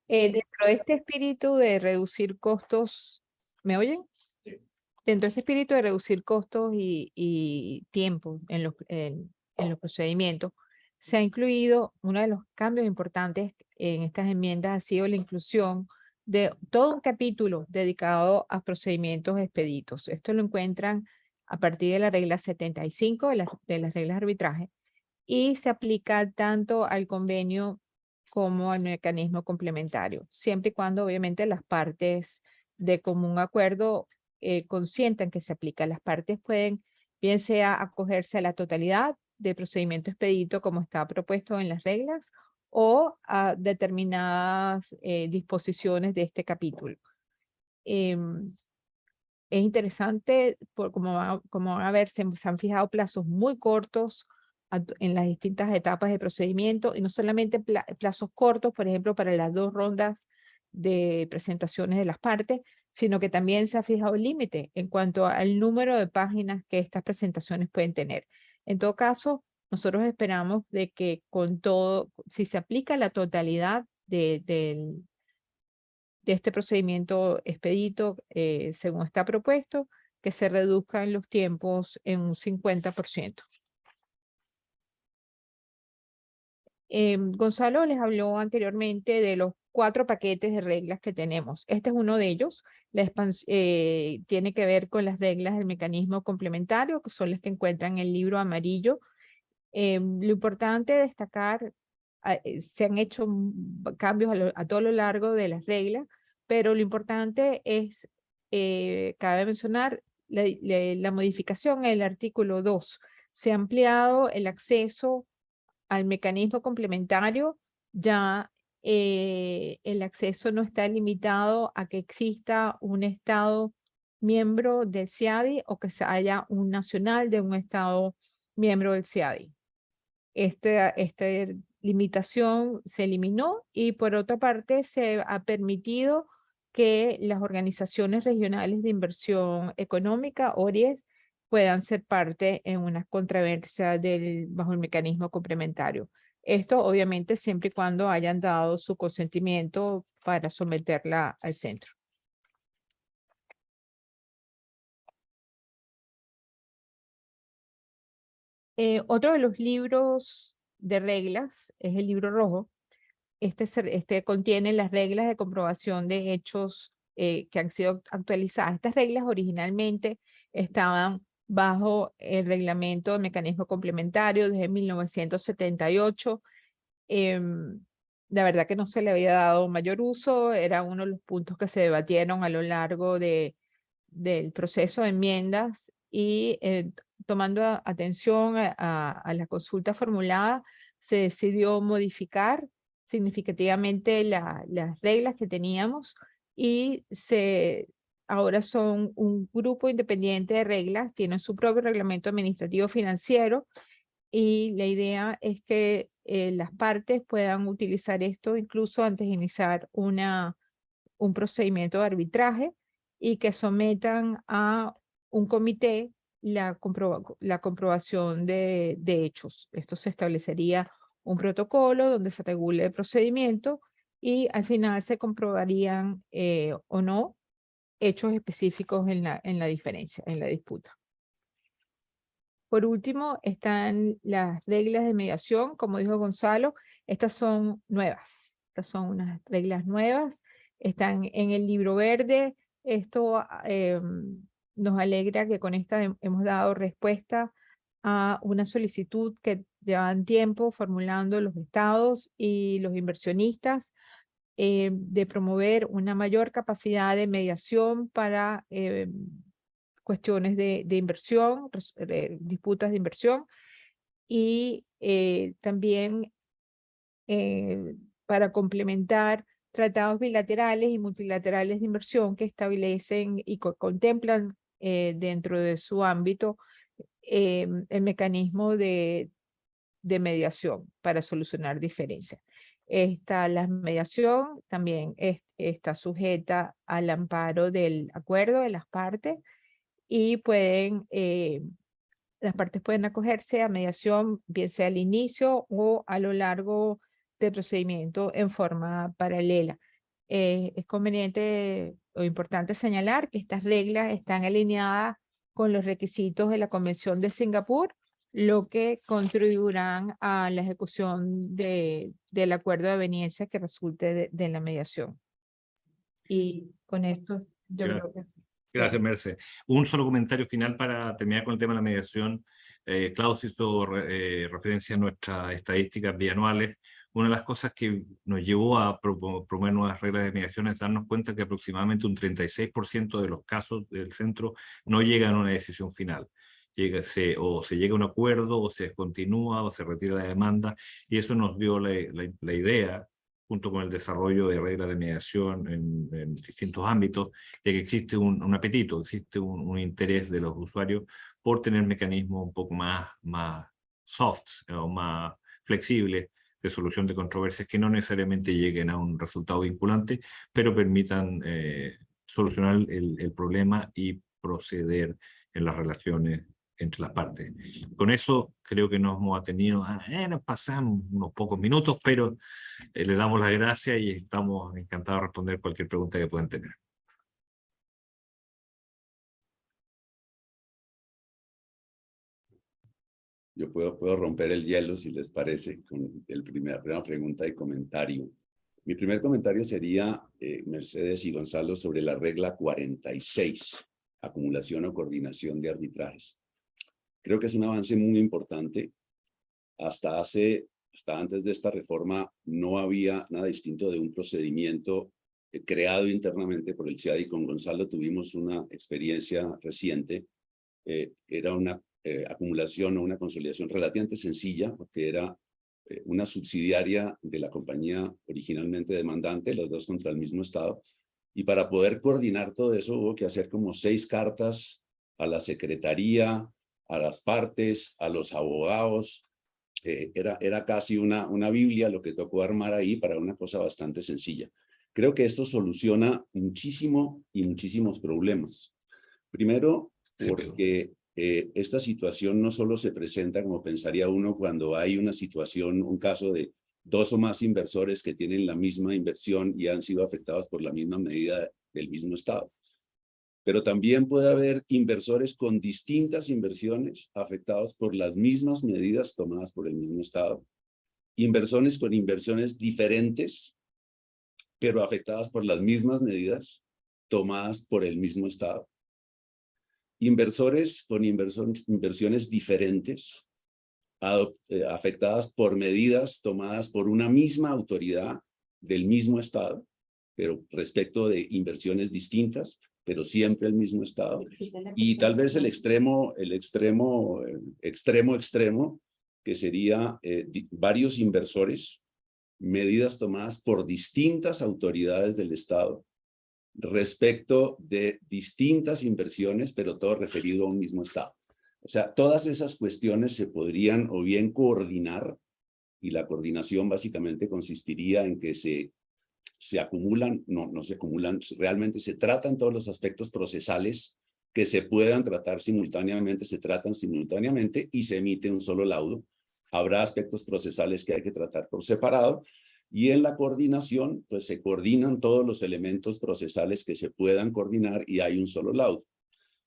Dentro de este espíritu de reducir costos, ¿me oyen? Sí. Dentro de este espíritu de reducir costos y tiempo en los procedimientos, se ha incluido, uno de los cambios importantes en estas enmiendas ha sido la inclusión de todo un capítulo dedicado a procedimientos expeditos. Esto lo encuentran a partir de la regla 75 de las reglas de arbitraje, y se aplica tanto al convenio como al mecanismo complementario, siempre y cuando obviamente las partes de común acuerdo consientan que se aplica. Las partes pueden, bien sea acogerse a la totalidad del procedimiento expedito como está propuesto en las reglas, o a determinadas disposiciones de este capítulo. Es interesante, como van a ver, se han fijado plazos muy cortos en las distintas etapas de procedimiento, y no solamente plazos cortos, por ejemplo, para las 2 rondas de presentaciones de las partes, sino que también se ha fijado el límite en cuanto al número de páginas que estas presentaciones pueden tener. En todo caso, nosotros esperamos de que con todo, si se aplica la totalidad de este procedimiento expedito, según está propuesto, que se reduzcan los tiempos en un 50%. Gonzalo les habló anteriormente de los 4 paquetes de reglas que tenemos. Este es uno de ellos. Tiene que ver con las reglas del mecanismo complementario, que son las que encuentran en el libro amarillo. Lo importante es destacar, se han hecho cambios a todo lo largo de las reglas, pero lo importante es, cabe mencionar, la modificación en el artículo 2. Se ha ampliado el acceso al mecanismo complementario. Ya el acceso no está limitado a que exista un Estado miembro del CIADI o que haya un nacional de un Estado miembro del CIADI. Esta limitación se eliminó, y por otra parte se ha permitido que las organizaciones regionales de inversión económica, ORIES, puedan ser parte en una controversia bajo el mecanismo complementario. Esto obviamente siempre y cuando hayan dado su consentimiento para someterla al centro. Otro de los libros de reglas es el libro rojo. Este contiene las reglas de comprobación de hechos que han sido actualizadas. Estas reglas originalmente estaban bajo el reglamento de mecanismo complementario desde 1978. La verdad que no se le había dado mayor uso, era uno de los puntos que se debatieron a lo largo del proceso de enmiendas, y tomando atención a la consulta formulada, se decidió modificar significativamente las reglas que teníamos, y ahora son un grupo independiente de reglas, tienen su propio reglamento administrativo financiero, y la idea es que las partes puedan utilizar esto incluso antes de iniciar un procedimiento de arbitraje, y que sometan a un comité la comprobación de hechos. Esto se establecería un protocolo donde se regule el procedimiento y al final se comprobarían o no hechos específicos en la diferencia, en la disputa. Por último, están las reglas de mediación, como dijo Gonzalo, estas son nuevas, estas son unas reglas nuevas, están en el libro verde. Esto nos alegra que con esta hemos dado respuesta a una solicitud que llevan tiempo formulando los estados y los inversionistas de promover una mayor capacidad de mediación para cuestiones de inversión, disputas de inversión y también para complementar tratados bilaterales y multilaterales de inversión que establecen y contemplan dentro de su ámbito el mecanismo de mediación para solucionar diferencias. La mediación también está sujeta al amparo del acuerdo de las partes y las partes pueden acogerse a mediación, bien sea al inicio o a lo largo del procedimiento en forma paralela. Es conveniente o importante señalar que estas reglas están alineadas con los requisitos de la Convención de Singapur, lo que contribuirán a la ejecución del acuerdo de aveniencia que resulte de la mediación. Y con esto yo creo que... Gracias, Merce. Un solo comentario final para terminar con el tema de la mediación. Klaus hizo referencia a nuestras estadísticas bianuales. Una de las cosas que nos llevó a promover nuevas reglas de mediación es darnos cuenta que aproximadamente un 36% de los casos del centro no llegan a una decisión final. O se llega a un acuerdo, o se descontinúa, o se retira la demanda, y eso nos dio la idea, junto con el desarrollo de reglas de mediación en distintos ámbitos, de que existe un apetito, existe un interés de los usuarios por tener mecanismos un poco más soft o más flexibles de solución de controversias que no necesariamente lleguen a un resultado vinculante, pero permitan solucionar el problema y proceder en las relaciones entre las partes. Con eso creo que nos hemos atenido, nos pasamos unos pocos minutos, pero le damos las gracias y estamos encantados de responder cualquier pregunta que puedan tener. Yo puedo romper el hielo, si les parece, con la primera pregunta y comentario. Mi primer comentario sería, Mercedes y Gonzalo, sobre la regla 46, acumulación o coordinación de arbitrajes. Creo que es un avance muy importante. Hasta antes de esta reforma no había nada distinto de un procedimiento creado internamente por el CIADI. Con Gonzalo tuvimos una experiencia reciente. Era una acumulación o una consolidación relativamente sencilla, porque era una subsidiaria de la compañía originalmente demandante, los dos contra el mismo Estado. Y para poder coordinar todo eso hubo que hacer como 6 cartas a la Secretaría, a las partes, a los abogados. Era casi una Biblia lo que tocó armar ahí para una cosa bastante sencilla. Creo que esto soluciona muchísimos problemas. Primero, porque esta situación no solo se presenta como pensaría uno cuando hay una situación, un caso de 2 o más inversores que tienen la misma inversión y han sido afectados por la misma medida del mismo Estado. Pero también puede haber inversores con distintas inversiones afectados por las mismas medidas tomadas por el mismo Estado. Inversores con inversiones diferentes, pero afectadas por las mismas medidas tomadas por el mismo Estado. Inversores con inversiones diferentes, afectadas por medidas tomadas por una misma autoridad del mismo Estado, pero respecto de inversiones distintas, pero siempre el mismo Estado. Y tal vez el extremo, que sería varios inversores, medidas tomadas por distintas autoridades del Estado respecto de distintas inversiones, pero todo referido a un mismo Estado. O sea, todas esas cuestiones se podrían o bien coordinar, y la coordinación básicamente consistiría en que se se acumulan, no se acumulan, realmente se tratan todos los aspectos procesales que se puedan tratar simultáneamente, se tratan simultáneamente y se emite un solo laudo. Habrá aspectos procesales que hay que tratar por separado, y en la coordinación, pues se coordinan todos los elementos procesales que se puedan coordinar y hay un solo laudo.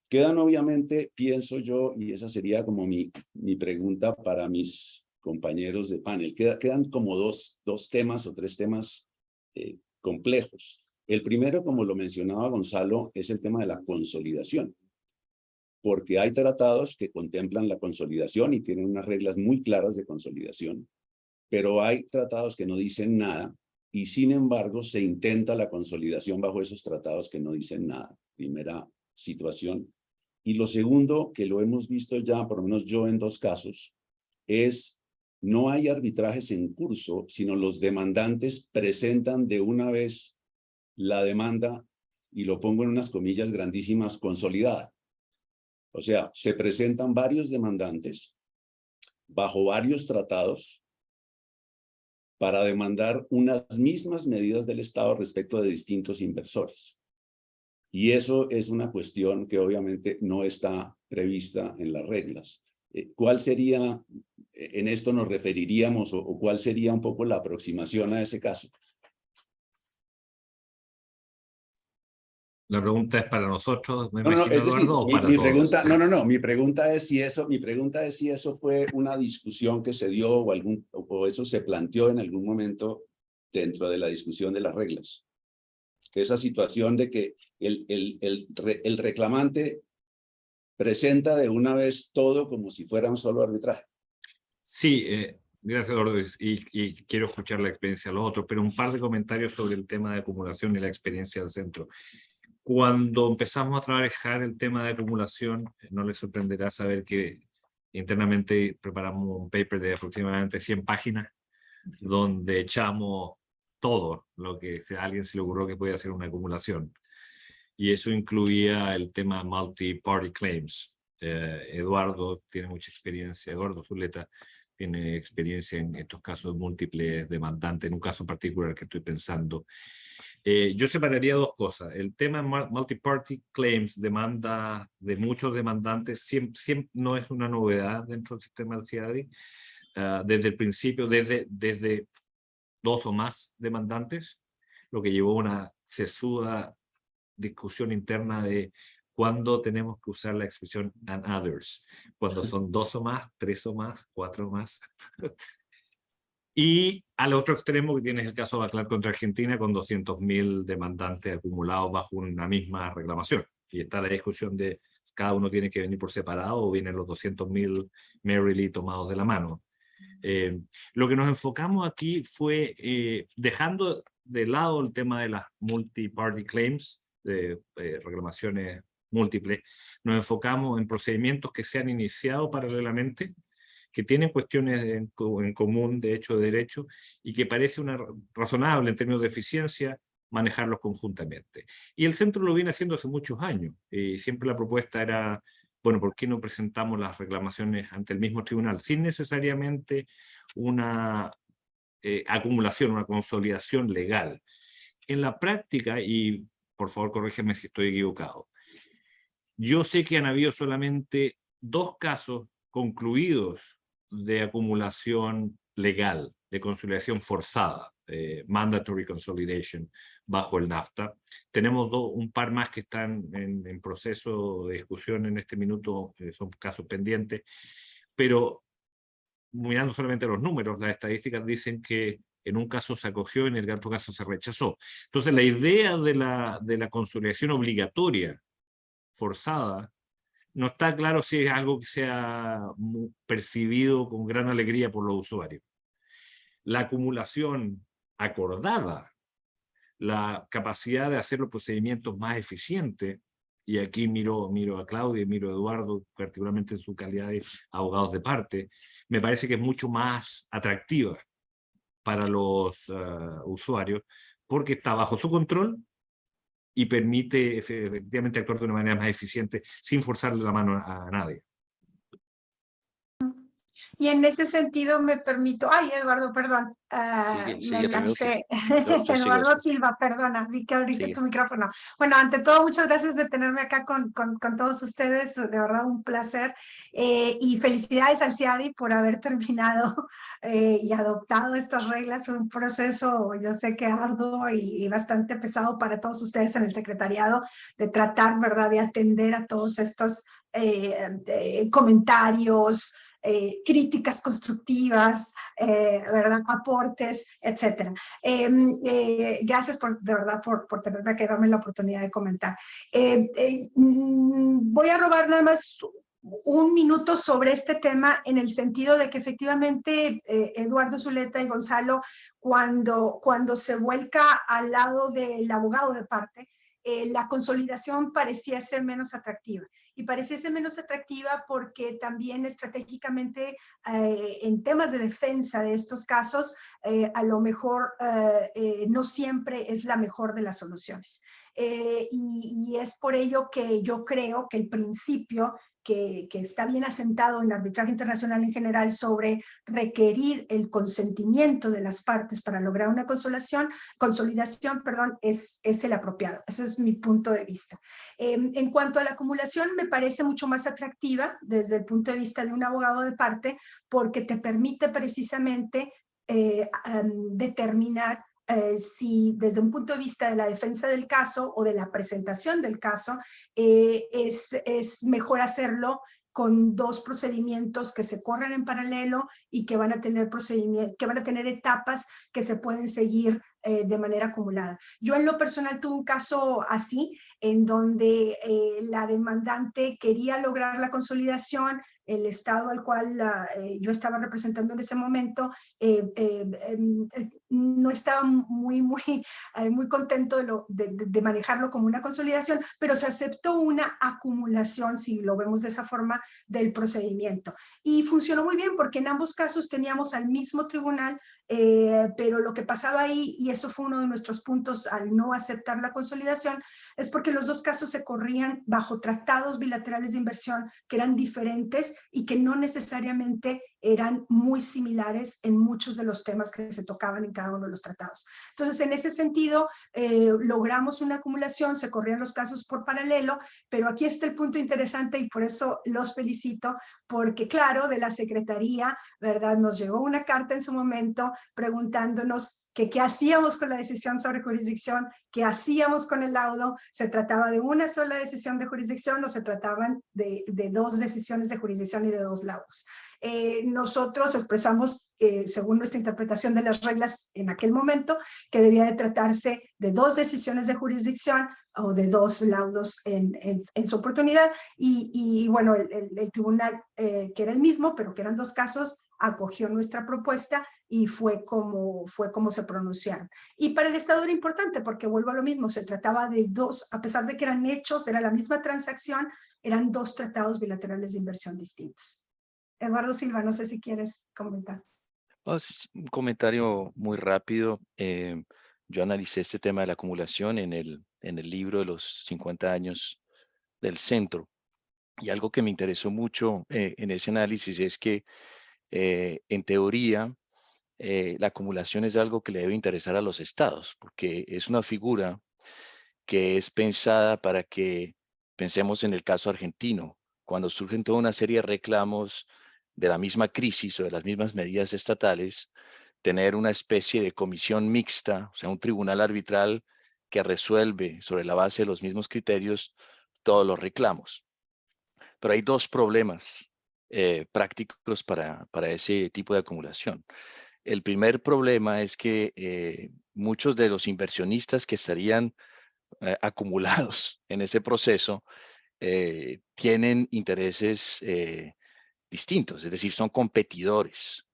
Quedan obviamente, pienso yo, y esa sería como mi pregunta para mis compañeros de panel, quedan como dos temas o tres temas complejos. El primero, como lo mencionaba Gonzalo, es el tema de la consolidación, porque hay tratados que contemplan la consolidación y tienen unas reglas muy claras de consolidación, pero hay tratados que no dicen nada y sin embargo se intenta la consolidación bajo esos tratados que no dicen nada. Primera situación. Y lo segundo, que lo hemos visto ya, por lo menos yo en dos casos, es no hay arbitrajes en curso, sino los demandantes presentan de una vez la demanda, y lo pongo en unas comillas grandísimas, consolidada. O sea, se presentan varios demandantes bajo varios tratados para demandar unas mismas medidas del Estado respecto de distintos inversores. Y eso es una cuestión que obviamente no está prevista en las reglas. ¿Cuál sería, en esto nos referiríamos, o cuál sería un poco la aproximación a ese caso? La pregunta es para nosotros, me No, imagino, es decir, Eduardo, o para todos. pregunta, mi pregunta es si eso fue una discusión que se dio o eso se planteó en algún momento dentro de la discusión de las reglas. Esa situación de que el reclamante presenta de una vez todo como si fuera un solo arbitraje. Sí, gracias, Eduardo, y quiero escuchar la experiencia de los otros, pero un par de comentarios sobre el tema de acumulación y la experiencia del centro. Cuando empezamos a trabajar el tema de acumulación, no les sorprenderá saber que internamente preparamos un paper de aproximadamente 100 páginas, donde echamos todo lo que a alguien se le ocurrió que podía ser una acumulación. Y eso incluía el tema multi-party claims. Eduardo tiene mucha experiencia, Eduardo Zuleta tiene experiencia en estos casos de múltiples demandantes, en un caso en particular que estoy pensando. Yo separaría dos cosas. El tema multi-party claims, demanda de muchos demandantes, siempre no es una novedad dentro del sistema del CIADI. Desde el principio, desde dos o más demandantes, lo que llevó a una sesuda discusión interna de cuándo tenemos que usar la expresión and others, cuando son dos o más, tres o más, cuatro o más. Y al otro extremo que tienes el caso de Baclar contra Argentina con 200.000 demandantes acumulados bajo una misma reclamación. Y está la discusión de cada uno tiene que venir por separado o vienen los 200.000 merrily tomados de la mano. Lo que nos enfocamos aquí fue dejando de lado el tema de las multi-party claims, de reclamaciones múltiples, nos enfocamos en procedimientos que se han iniciado paralelamente, que tienen cuestiones en común de hecho de derecho y que parece razonable en términos de eficiencia manejarlos conjuntamente. Y el centro lo viene haciendo hace muchos años. Siempre la propuesta era, bueno, ¿por qué no presentamos las reclamaciones ante el mismo tribunal? Sin necesariamente una acumulación, una consolidación legal. En la práctica, y por favor corrígeme si estoy equivocado, yo sé que han habido solamente 2 casos concluidos de acumulación legal, de consolidación forzada, mandatory consolidation, bajo el NAFTA. Tenemos un par más que están en proceso de discusión en este minuto, son casos pendientes, pero mirando solamente los números, las estadísticas dicen que en un caso se acogió y en el otro caso se rechazó. Entonces la idea de la consolidación obligatoria, forzada, no está claro si es algo que sea percibido con gran alegría por los usuarios. La acumulación acordada, la capacidad de hacer los procedimientos más eficientes, y aquí miro a Claudia y miro a Eduardo, particularmente en su calidad de abogados de parte, me parece que es mucho más atractiva para los usuarios, porque está bajo su control y permite efectivamente actuar de una manera más eficiente sin forzarle la mano a nadie. Y en ese sentido me permito, ay Eduardo, perdón, Sigue, me sigue, primero usted. lancé. Yo sigo Eduardo después. Silva, perdona, vi que abriste Sigue. tu micrófono. Bueno, ante todo, muchas gracias de tenerme acá con todos ustedes, de verdad un placer. Y felicidades al CIADI por haber terminado y adoptado estas reglas, un proceso yo sé que arduo y bastante pesado para todos ustedes en el secretariado, de tratar, ¿verdad?, de atender a todos estos comentarios, críticas constructivas, ¿verdad?, aportes, etcétera. Gracias de verdad por tenerme que darme la oportunidad de comentar. Voy a robar nada más un minuto sobre este tema, en el sentido de que efectivamente Eduardo Zuleta y Gonzalo, cuando se vuelca al lado del abogado de parte, la consolidación pareciese menos atractiva. Y pareciese menos atractiva porque también estratégicamente en temas de defensa de estos casos, a lo mejor no siempre es la mejor de las soluciones. Y es por ello que yo creo que el principio que está bien asentado en el arbitraje internacional en general sobre requerir el consentimiento de las partes para lograr una consolidación, es el apropiado. Ese es mi punto de vista. En cuanto a la acumulación, me parece mucho más atractiva desde el punto de vista de un abogado de parte, porque te permite precisamente determinar si desde un punto de vista de la defensa del caso o de la presentación del caso, es mejor hacerlo con dos procedimientos que se corren en paralelo y que van a tener etapas que se pueden seguir de manera acumulada. Yo en lo personal tuve un caso así, en donde la demandante quería lograr la consolidación, el estado al cual yo estaba representando en ese momento no estaba muy contento de manejarlo como una consolidación, pero se aceptó una acumulación, si lo vemos de esa forma, del procedimiento. Y funcionó muy bien porque en ambos casos teníamos al mismo tribunal, pero lo que pasaba ahí, y eso fue uno de nuestros puntos al no aceptar la consolidación, es porque los dos casos se corrían bajo tratados bilaterales de inversión que eran diferentes y que no necesariamente eran muy similares en muchos de los temas que se tocaban en cada uno de los tratados. Entonces, en ese sentido, logramos una acumulación, se corrían los casos por paralelo, pero aquí está el punto interesante y por eso los felicito, porque claro, de la Secretaría, ¿verdad?, nos llegó una carta en su momento preguntándonos que qué hacíamos con la decisión sobre jurisdicción, qué hacíamos con el laudo, se trataba de una sola decisión de jurisdicción o se trataban de dos decisiones de jurisdicción y de dos laudos. Nosotros expresamos, según nuestra interpretación de las reglas en aquel momento, que debía de tratarse de dos decisiones de jurisdicción o de dos laudos en su oportunidad, y bueno, el tribunal, que era el mismo, pero que eran dos casos, acogió nuestra propuesta y fue como se pronunciaron. Y para el Estado era importante porque, vuelvo a lo mismo, se trataba de dos, a pesar de que eran hechos, era la misma transacción, eran dos tratados bilaterales de inversión distintos. Eduardo Silva, no sé si quieres comentar. Un comentario muy rápido. Yo analicé este tema de la acumulación en el libro de los 50 años del centro. Y algo que me interesó mucho en ese análisis es que, en teoría, la acumulación es algo que le debe interesar a los estados, porque es una figura que es pensada para que pensemos en el caso argentino, cuando surgen toda una serie de reclamos de la misma crisis o de las mismas medidas estatales, tener una especie de comisión mixta, o sea, un tribunal arbitral que resuelve sobre la base de los mismos criterios todos los reclamos. Pero hay dos problemas prácticos para ese tipo de acumulación. El primer problema es que muchos de los inversionistas que estarían acumulados en ese proceso tienen intereses distintos, es decir, son competidores.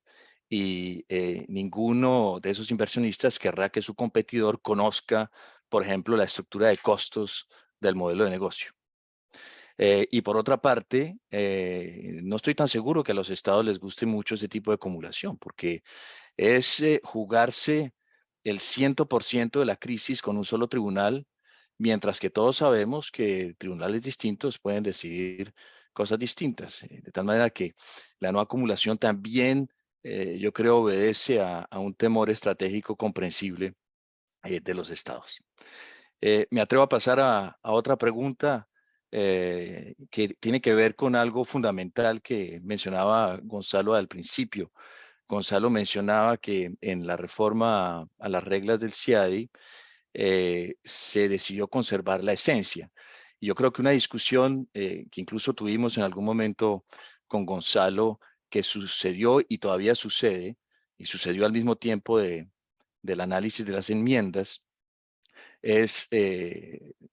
Y ninguno de esos inversionistas querrá que su competidor conozca, por ejemplo, la estructura de costos del modelo de negocio. Y por otra parte, no estoy tan seguro que a los estados les guste mucho ese tipo de acumulación, porque es jugarse el 100% de la crisis con un solo tribunal, mientras que todos sabemos que tribunales distintos pueden decidir cosas distintas. De tal manera que la no acumulación también, yo creo, obedece a un temor estratégico comprensible de los estados. Me atrevo a pasar a otra pregunta que tiene que ver con algo fundamental que mencionaba Gonzalo al principio. Gonzalo mencionaba que en la reforma a las reglas del CIADI se decidió conservar la esencia. Y yo creo que una discusión que incluso tuvimos en algún momento con Gonzalo, que sucedió y todavía sucede, y sucedió al mismo tiempo del análisis de las enmiendas, es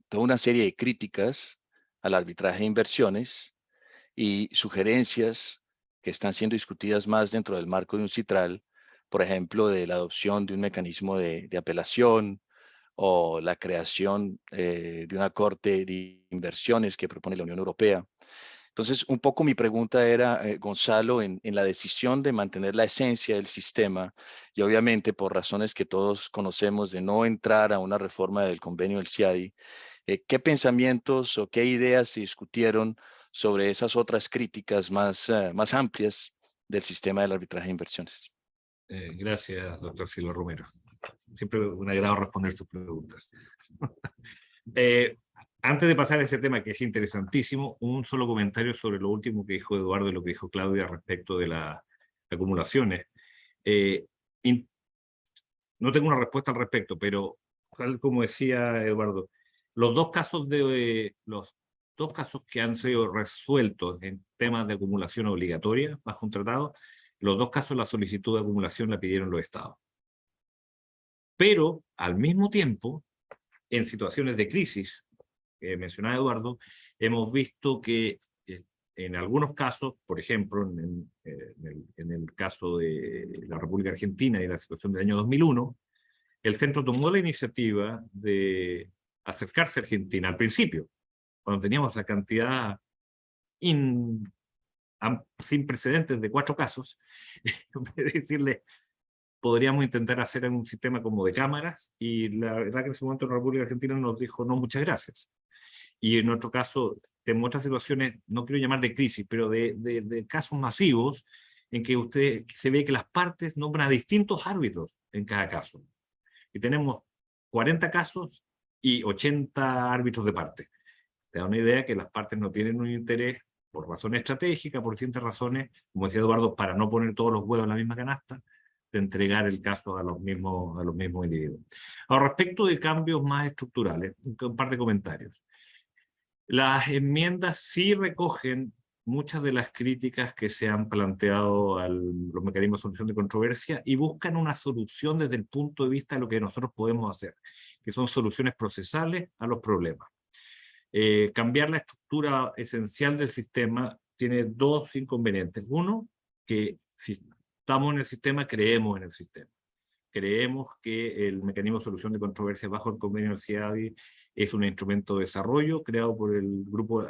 toda una serie de críticas al arbitraje de inversiones y sugerencias que están siendo discutidas más dentro del marco de un CITRAL, por ejemplo, de la adopción de un mecanismo de apelación o la creación de una corte de inversiones que propone la Unión Europea. Entonces, un poco mi pregunta era, Gonzalo, en la decisión de mantener la esencia del sistema y obviamente por razones que todos conocemos de no entrar a una reforma del convenio del CIADI, ¿qué pensamientos o qué ideas se discutieron sobre esas otras críticas más amplias del sistema del arbitraje de inversiones? Gracias, doctor Silva Romero. Siempre un agrado responder sus preguntas. Antes de pasar a ese tema que es interesantísimo, un solo comentario sobre lo último que dijo Eduardo y lo que dijo Claudia respecto de las acumulaciones. No tengo una respuesta al respecto, pero tal como decía Eduardo, los dos casos que han sido resueltos en temas de acumulación obligatoria bajo un tratado, los dos casos la solicitud de acumulación la pidieron los estados. Pero al mismo tiempo, en situaciones de crisis, que mencionaba Eduardo, hemos visto que en algunos casos, por ejemplo, en el caso de la República Argentina y la situación del año 2001, el centro tomó la iniciativa de acercarse a Argentina al principio, cuando teníamos la cantidad sin precedentes de 4 casos, en vez de decirle, podríamos intentar hacer un sistema como de cámaras, y la verdad que en ese momento la República Argentina nos dijo, no, muchas gracias. Y en otro caso, tenemos otras situaciones, no quiero llamar de crisis, pero de casos masivos, en que se ve que las partes nombran a distintos árbitros en cada caso. Y tenemos 40 casos y 80 árbitros de parte. Te da una idea que las partes no tienen un interés por razones estratégicas, por distintas razones, como decía Eduardo, para no poner todos los huevos en la misma canasta, de entregar el caso a los mismos individuos. Ahora, respecto de cambios más estructurales, un par de comentarios. Las enmiendas sí recogen muchas de las críticas que se han planteado a los mecanismos de solución de controversia y buscan una solución desde el punto de vista de lo que nosotros podemos hacer, que son soluciones procesales a los problemas. Cambiar la estructura esencial del sistema tiene dos inconvenientes. Uno, que si estamos en el sistema, creemos en el sistema. Creemos que el mecanismo de solución de controversias bajo el convenio del CIADI es un instrumento de desarrollo creado por el grupo,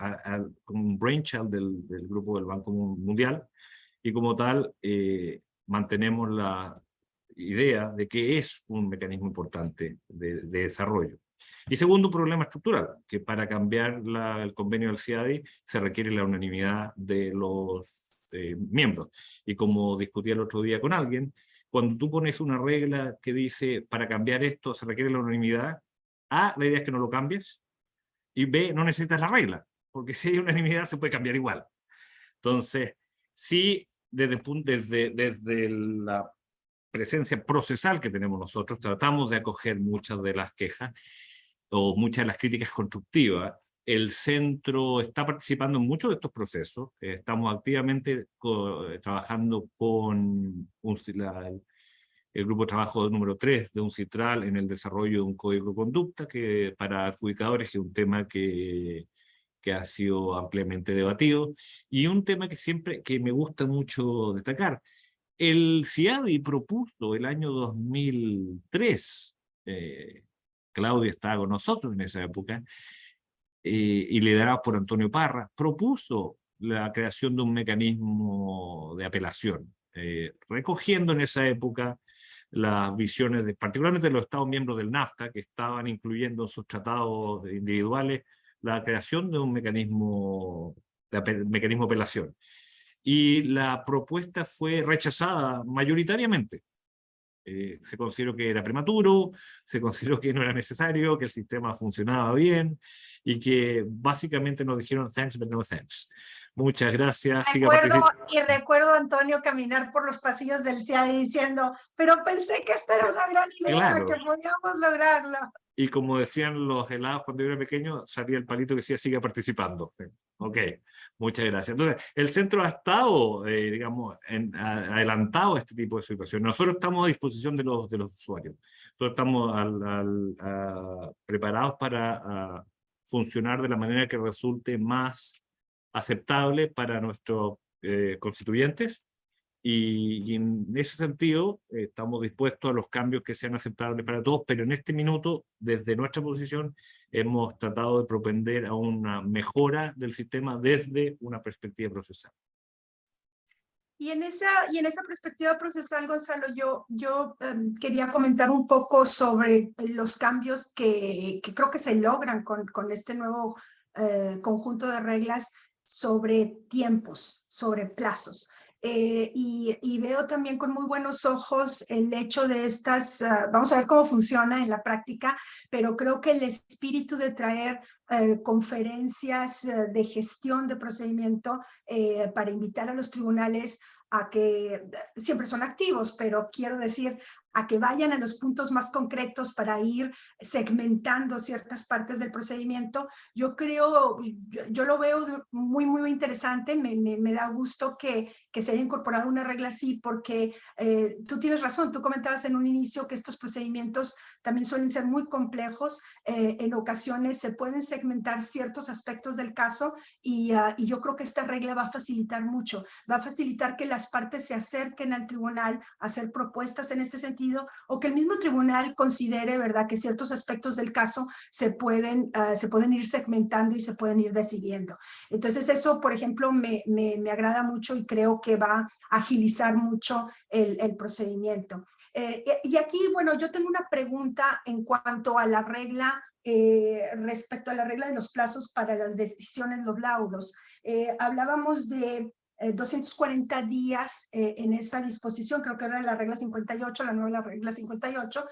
un brainchild del grupo del Banco Mundial, y como tal mantenemos la idea de que es un mecanismo importante de desarrollo. Y segundo, problema estructural, que para cambiar el convenio del CIADI se requiere la unanimidad de los miembros. Y como discutí el otro día con alguien, cuando tú pones una regla que dice para cambiar esto se requiere la unanimidad, A, la idea es que no lo cambies, y B, no necesitas la regla, porque si hay unanimidad se puede cambiar igual. Entonces, sí, desde la presencia procesal que tenemos nosotros, tratamos de acoger muchas de las quejas o muchas de las críticas constructivas. El centro está participando en muchos de estos procesos. Estamos activamente trabajando con el grupo de trabajo número 3 de un CITRAL en el desarrollo de un código de conducta que para adjudicadores es un tema que ha sido ampliamente debatido, y un tema que me gusta mucho destacar. El CIADI propuso el año 2003, Claudia estaba con nosotros en esa época, y liderado por Antonio Parra, propuso la creación de un mecanismo de apelación, recogiendo en esa época las visiones particularmente de los Estados miembros del NAFTA, que estaban incluyendo en sus tratados individuales la creación de un mecanismo mecanismo de apelación. Y la propuesta fue rechazada mayoritariamente. Se consideró que era prematuro, se consideró que no era necesario, que el sistema funcionaba bien y que básicamente nos dijeron thanks but no thanks. Muchas gracias. Siga Recuerdo, Antonio, caminar por los pasillos del CIADI diciendo, pero pensé que esta era una gran idea, claro, que podíamos lograrlo. Y como decían los helados cuando yo era pequeño, salía el palito que decía siga participando. Ok, muchas gracias. Entonces, el centro ha estado, digamos, adelantado a este tipo de situaciones. Nosotros estamos a disposición de los usuarios. Nosotros estamos preparados para funcionar de la manera que resulte más aceptable para nuestros constituyentes. Y en ese sentido estamos dispuestos a los cambios que sean aceptables para todos, pero en este minuto, desde nuestra posición, hemos tratado de propender a una mejora del sistema desde una perspectiva procesal. Y en esa perspectiva procesal, Gonzalo, yo quería comentar un poco sobre los cambios que creo que se logran con este nuevo conjunto de reglas sobre tiempos, sobre plazos. Y veo también con muy buenos ojos el hecho de estas, vamos a ver cómo funciona en la práctica, pero creo que el espíritu de traer conferencias de gestión de procedimiento para invitar a los tribunales a que siempre son activos, pero quiero decir a que vayan a los puntos más concretos para ir segmentando ciertas partes del procedimiento. Yo creo, yo lo veo muy, muy interesante. Me da gusto que se haya incorporado una regla así, porque tú tienes razón. Tú comentabas en un inicio que estos procedimientos también suelen ser muy complejos. En ocasiones se pueden segmentar ciertos aspectos del caso y yo creo que esta regla va a facilitar mucho. Va a facilitar que las partes se acerquen al tribunal a hacer propuestas en este sentido, o que el mismo tribunal considere, ¿verdad?, que ciertos aspectos del caso se pueden ir segmentando y se pueden ir decidiendo. Entonces eso, por ejemplo, me agrada mucho y creo que va a agilizar mucho el procedimiento. Y aquí, bueno, yo tengo una pregunta en cuanto a la regla, respecto a la regla de los plazos para las decisiones, los laudos. Hablábamos de 240 días en esa disposición, creo que era la regla 58, la nueva regla 58,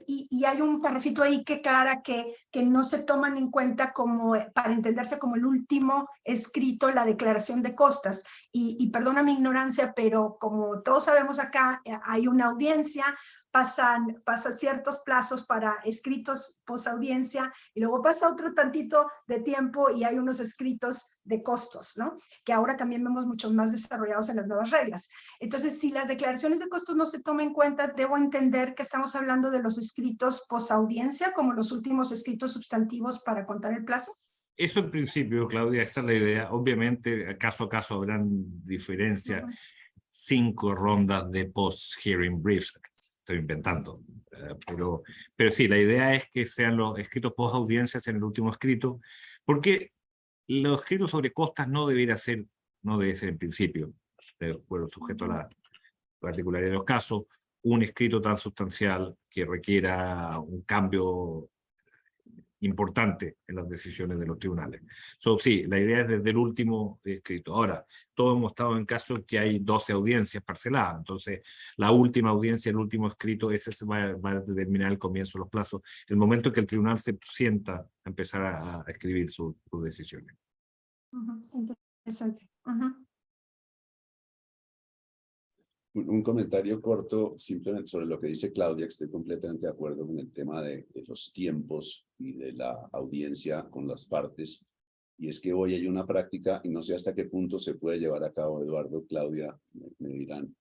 y hay un parrafito ahí que aclara que no se toman en cuenta como, para entenderse como el último escrito, la declaración de costas. Y perdona mi ignorancia, pero como todos sabemos acá, hay una audiencia, pasan ciertos plazos para escritos posaudiencia y luego pasa otro tantito de tiempo y hay unos escritos de costos, ¿no? Que ahora también vemos muchos más desarrollados en las nuevas reglas. Entonces, si las declaraciones de costos no se toman en cuenta, debo entender que estamos hablando de los escritos posaudiencia como los últimos escritos sustantivos para contar el plazo. Eso en principio, Claudia, esa es la idea. Obviamente, caso a caso habrán diferencias. 5 rondas de post-hearing briefs. Estoy inventando, pero sí, la idea es que sean los escritos post-audiencias en el último escrito, porque los escritos sobre costas no debe ser en principio, de acuerdo, sujeto a la particularidad de los casos, un escrito tan sustancial que requiera un cambio importante en las decisiones de los tribunales. Sí, la idea es desde el último escrito. Ahora, todos hemos estado en casos que hay 12 audiencias parceladas, entonces la última audiencia, el último escrito, ese va a determinar el comienzo de los plazos, el momento en que el tribunal se sienta a empezar a escribir sus decisiones. Interesante. Un comentario corto simplemente sobre lo que dice Claudia, que estoy completamente de acuerdo con el tema de los tiempos y de la audiencia con las partes. Y es que hoy hay una práctica, y no sé hasta qué punto se puede llevar a cabo, Eduardo, Claudia, me dirán,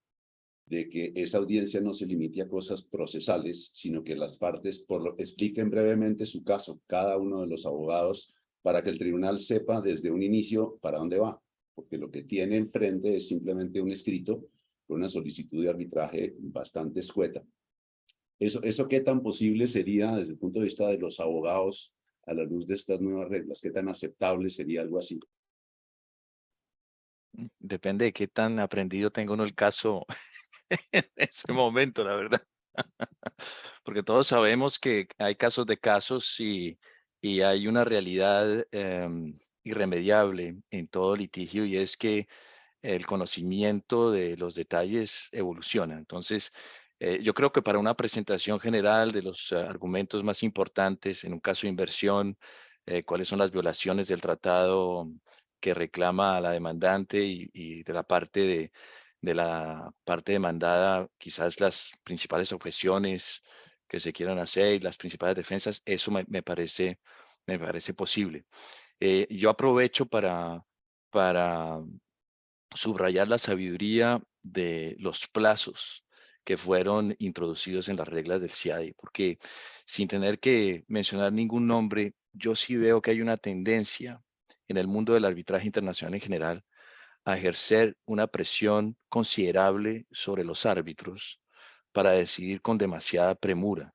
de que esa audiencia no se limite a cosas procesales, sino que las partes expliquen brevemente su caso, cada uno de los abogados, para que el tribunal sepa desde un inicio para dónde va. Porque lo que tiene enfrente es simplemente un escrito con una solicitud de arbitraje bastante escueta. ¿Eso qué tan posible sería desde el punto de vista de los abogados a la luz de estas nuevas reglas? ¿Qué tan aceptable sería algo así? Depende de qué tan aprendido tenga uno el caso en ese momento, la verdad. Porque todos sabemos que hay casos de casos y hay una realidad irremediable en todo litigio, y es que el conocimiento de los detalles evoluciona. Entonces, yo creo que para una presentación general de los argumentos más importantes en un caso de inversión, cuáles son las violaciones del tratado que reclama a la demandante y de la parte demandada, quizás las principales objeciones que se quieran hacer y las principales defensas, eso me parece posible. Yo aprovecho para subrayar la sabiduría de los plazos que fueron introducidos en las reglas del CIADI, porque sin tener que mencionar ningún nombre, yo sí veo que hay una tendencia en el mundo del arbitraje internacional en general a ejercer una presión considerable sobre los árbitros para decidir con demasiada premura.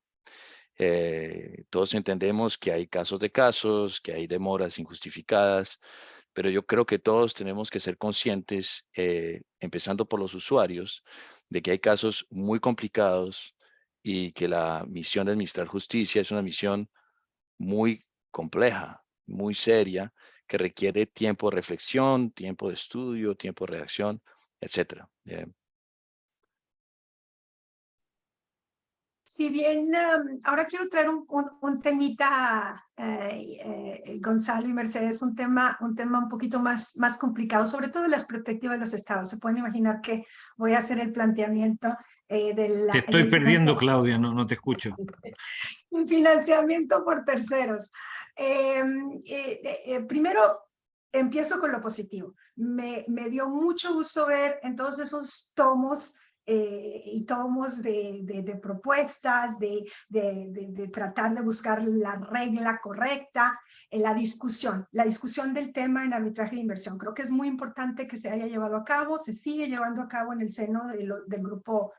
Todos entendemos que hay casos de casos, que hay demoras injustificadas, pero yo creo que todos tenemos que ser conscientes, empezando por los usuarios, de que hay casos muy complicados y que la misión de administrar justicia es una misión muy compleja, muy seria, que requiere tiempo de reflexión, tiempo de estudio, tiempo de redacción, etcétera. Si bien ahora quiero traer un temita, Gonzalo y Mercedes, un tema un poquito más complicado, sobre todo de las perspectivas de los estados. Se pueden imaginar que voy a hacer el planteamiento Te estoy perdiendo, Claudia, no te escucho. un financiamiento por terceros. Primero, empiezo con lo positivo. Me dio mucho gusto ver en todos esos tomos y tomos de propuestas, de tratar de buscar la regla correcta, la discusión del tema en arbitraje de inversión. Creo que es muy importante que se haya llevado a cabo, se sigue llevando a cabo en el seno del grupo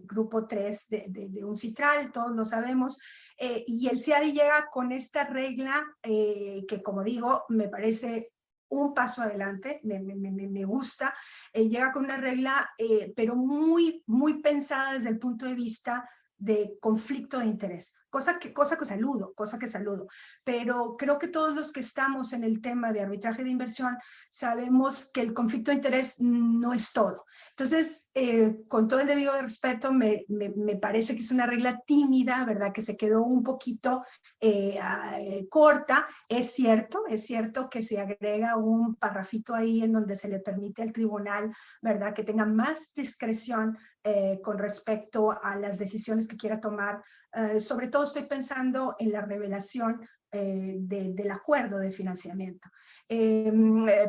grupo 3 de UNCITRAL, todos lo sabemos, y el CIADI llega con esta regla que, como digo, me parece un paso adelante, me gusta, llega con una regla, pero muy pensada desde el punto de vista de conflicto de interés, cosa que saludo, pero creo que todos los que estamos en el tema de arbitraje de inversión sabemos que el conflicto de interés no es todo. Entonces, con todo el debido respeto, me parece que es una regla tímida, ¿verdad? Que se quedó un poquito corta. Es cierto que se agrega un parrafito ahí en donde se le permite al tribunal, ¿verdad? Que tenga más discreción con respecto a las decisiones que quiera tomar. Sobre todo estoy pensando en la revelación del acuerdo de financiamiento.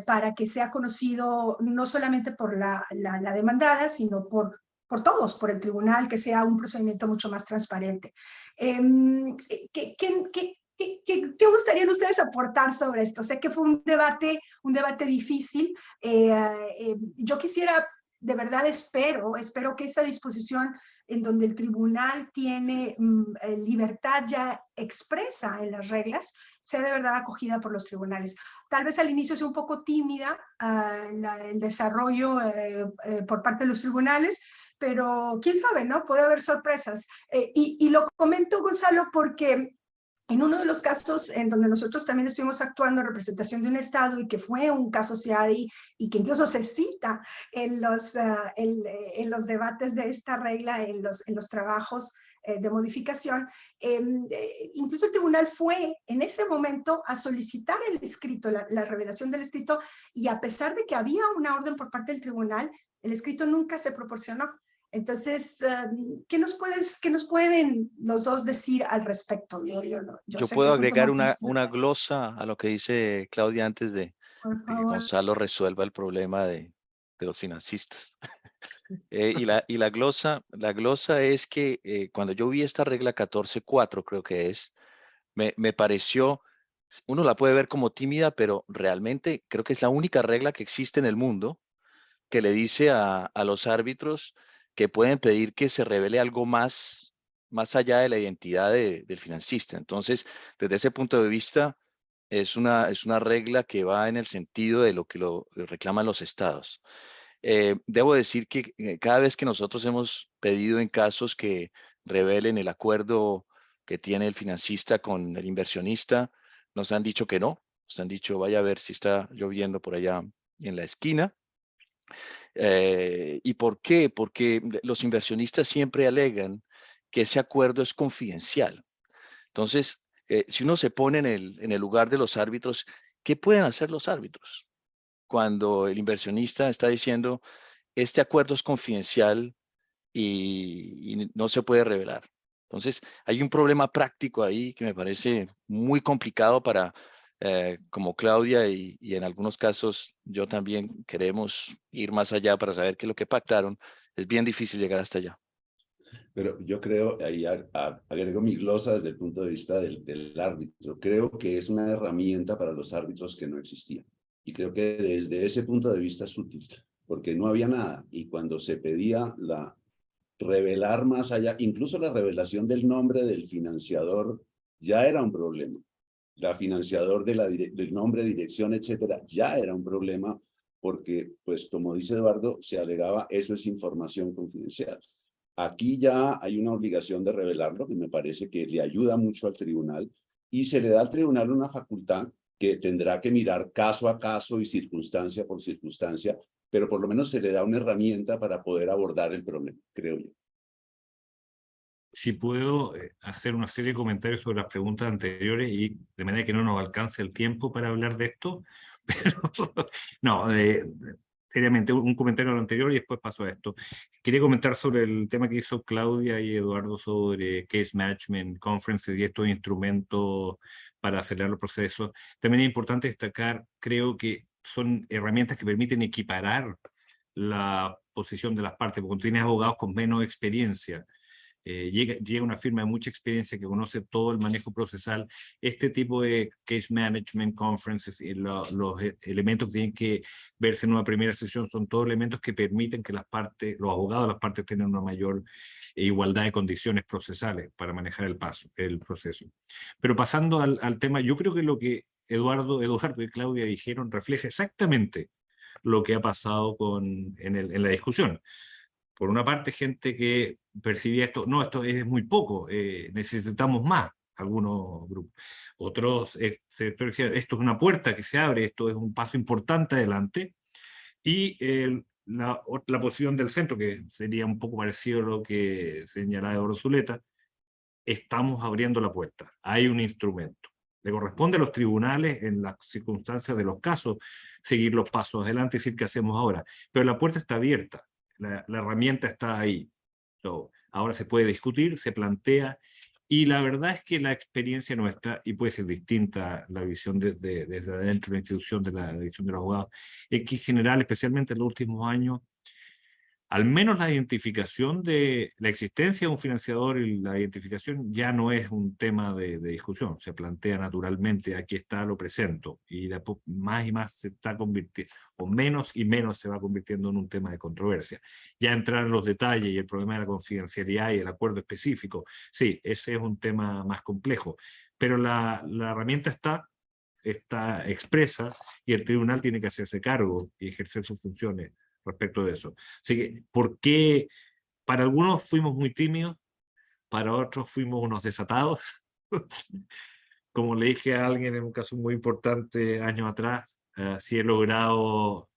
Para que sea conocido no solamente por la demandada, sino por todos, por el tribunal, que sea un procedimiento mucho más transparente. ¿Qué gustarían ustedes aportar sobre esto? Sé que fue un debate difícil. Yo quisiera, de verdad espero que esa disposición en donde el tribunal tiene libertad ya expresa en las reglas, sea de verdad acogida por los tribunales. Tal vez al inicio sea un poco tímida el desarrollo por parte de los tribunales, pero quién sabe, ¿no? Puede haber sorpresas. Y lo comento, Gonzalo, porque en uno de los casos en donde nosotros también estuvimos actuando en representación de un estado y que fue un caso CIADI y que incluso se cita en los debates de esta regla, en los trabajos de modificación, incluso el tribunal fue en ese momento a solicitar el escrito, la revelación del escrito, y a pesar de que había una orden por parte del tribunal, el escrito nunca se proporcionó. Entonces, ¿qué nos pueden los dos decir al respecto? Yo sé que puedo es un agregar tema una glosa a lo que dice Claudia antes de que Gonzalo resuelva el problema de los financistas. Y la glosa es que cuando yo vi esta regla 14.4, creo que es, me pareció, uno la puede ver como tímida, pero realmente creo que es la única regla que existe en el mundo que le dice a los árbitros que pueden pedir que se revele algo más allá de la identidad del financista. Entonces, desde ese punto de vista, es una regla que va en el sentido de lo que lo reclaman los estados. Debo decir que cada vez que nosotros hemos pedido en casos que revelen el acuerdo que tiene el financista con el inversionista, nos han dicho que no. O Nos han dicho, vaya a ver si está lloviendo por allá en la esquina. ¿Y por qué? Porque los inversionistas siempre alegan que ese acuerdo es confidencial. Entonces, si uno se pone en el lugar de los árbitros, ¿qué pueden hacer los árbitros? Cuando el inversionista está diciendo, este acuerdo es confidencial y no se puede revelar. Entonces, hay un problema práctico ahí que me parece muy complicado para, como Claudia y en algunos casos yo también queremos ir más allá para saber qué es lo que pactaron. Es bien difícil llegar hasta allá. Pero yo creo, ahí agrego mi glosa desde el punto de vista del árbitro. Creo que es una herramienta para los árbitros que no existía. Y creo que desde ese punto de vista es útil, porque no había nada. Y cuando se pedía revelar más allá, incluso la revelación del nombre del financiador ya era un problema. La financiador del nombre, dirección, etcétera, ya era un problema porque, pues, como dice Eduardo, se alegaba eso es información confidencial. Aquí ya hay una obligación de revelarlo, que me parece que le ayuda mucho al tribunal, y se le da al tribunal una facultad que tendrá que mirar caso a caso y circunstancia por circunstancia, pero por lo menos se le da una herramienta para poder abordar el problema, creo yo. Si puedo hacer una serie de comentarios sobre las preguntas anteriores y de manera que no nos alcance el tiempo para hablar de esto, pero no, seriamente, un comentario a lo anterior y después paso a esto. Quería comentar sobre el tema que hizo Claudia y Eduardo sobre Case Management Conferences y estos instrumentos para acelerar los procesos. También es importante destacar, creo que son herramientas que permiten equiparar la posición de las partes, porque cuando tienes abogados con menos experiencia, llega una firma de mucha experiencia que conoce todo el manejo procesal, este tipo de case management conferences y los elementos que tienen que verse en una primera sesión son todos elementos que permiten que las partes, los abogados de las partes tengan una mayor igualdad de condiciones procesales para manejar el proceso. Pero pasando al tema, yo creo que lo que Eduardo y Claudia dijeron refleja exactamente lo que ha pasado en la discusión. Por una parte, gente que percibía esto, no, esto es muy poco, necesitamos más, algunos grupos. Otros sectores decían, esto es una puerta que se abre, esto es un paso importante adelante. Y la posición del centro, que sería un poco parecido a lo que señalaba Eduardo Zuleta, estamos abriendo la puerta, hay un instrumento. Le corresponde a los tribunales, en las circunstancias de los casos, seguir los pasos adelante y decir qué hacemos ahora. Pero la puerta está abierta. La herramienta está ahí. Ahora se puede discutir, se plantea, y la verdad es que la experiencia nuestra, y puede ser distinta la visión desde adentro de la institución de la visión de los abogados, es que en general, especialmente en los últimos años, al menos la identificación de la existencia de un financiador y la identificación ya no es un tema de discusión, se plantea naturalmente, aquí está, lo presento, y más y más se está convirtiendo, o menos y menos se va convirtiendo en un tema de controversia. Ya entrar en los detalles y el problema de la confidencialidad y el acuerdo específico, sí, ese es un tema más complejo, pero la herramienta está expresa y el tribunal tiene que hacerse cargo y ejercer sus funciones respecto de eso. Así que, ¿por qué? Para algunos fuimos muy tímidos, para otros fuimos unos desatados. Como le dije a alguien en un caso muy importante años atrás, si he logrado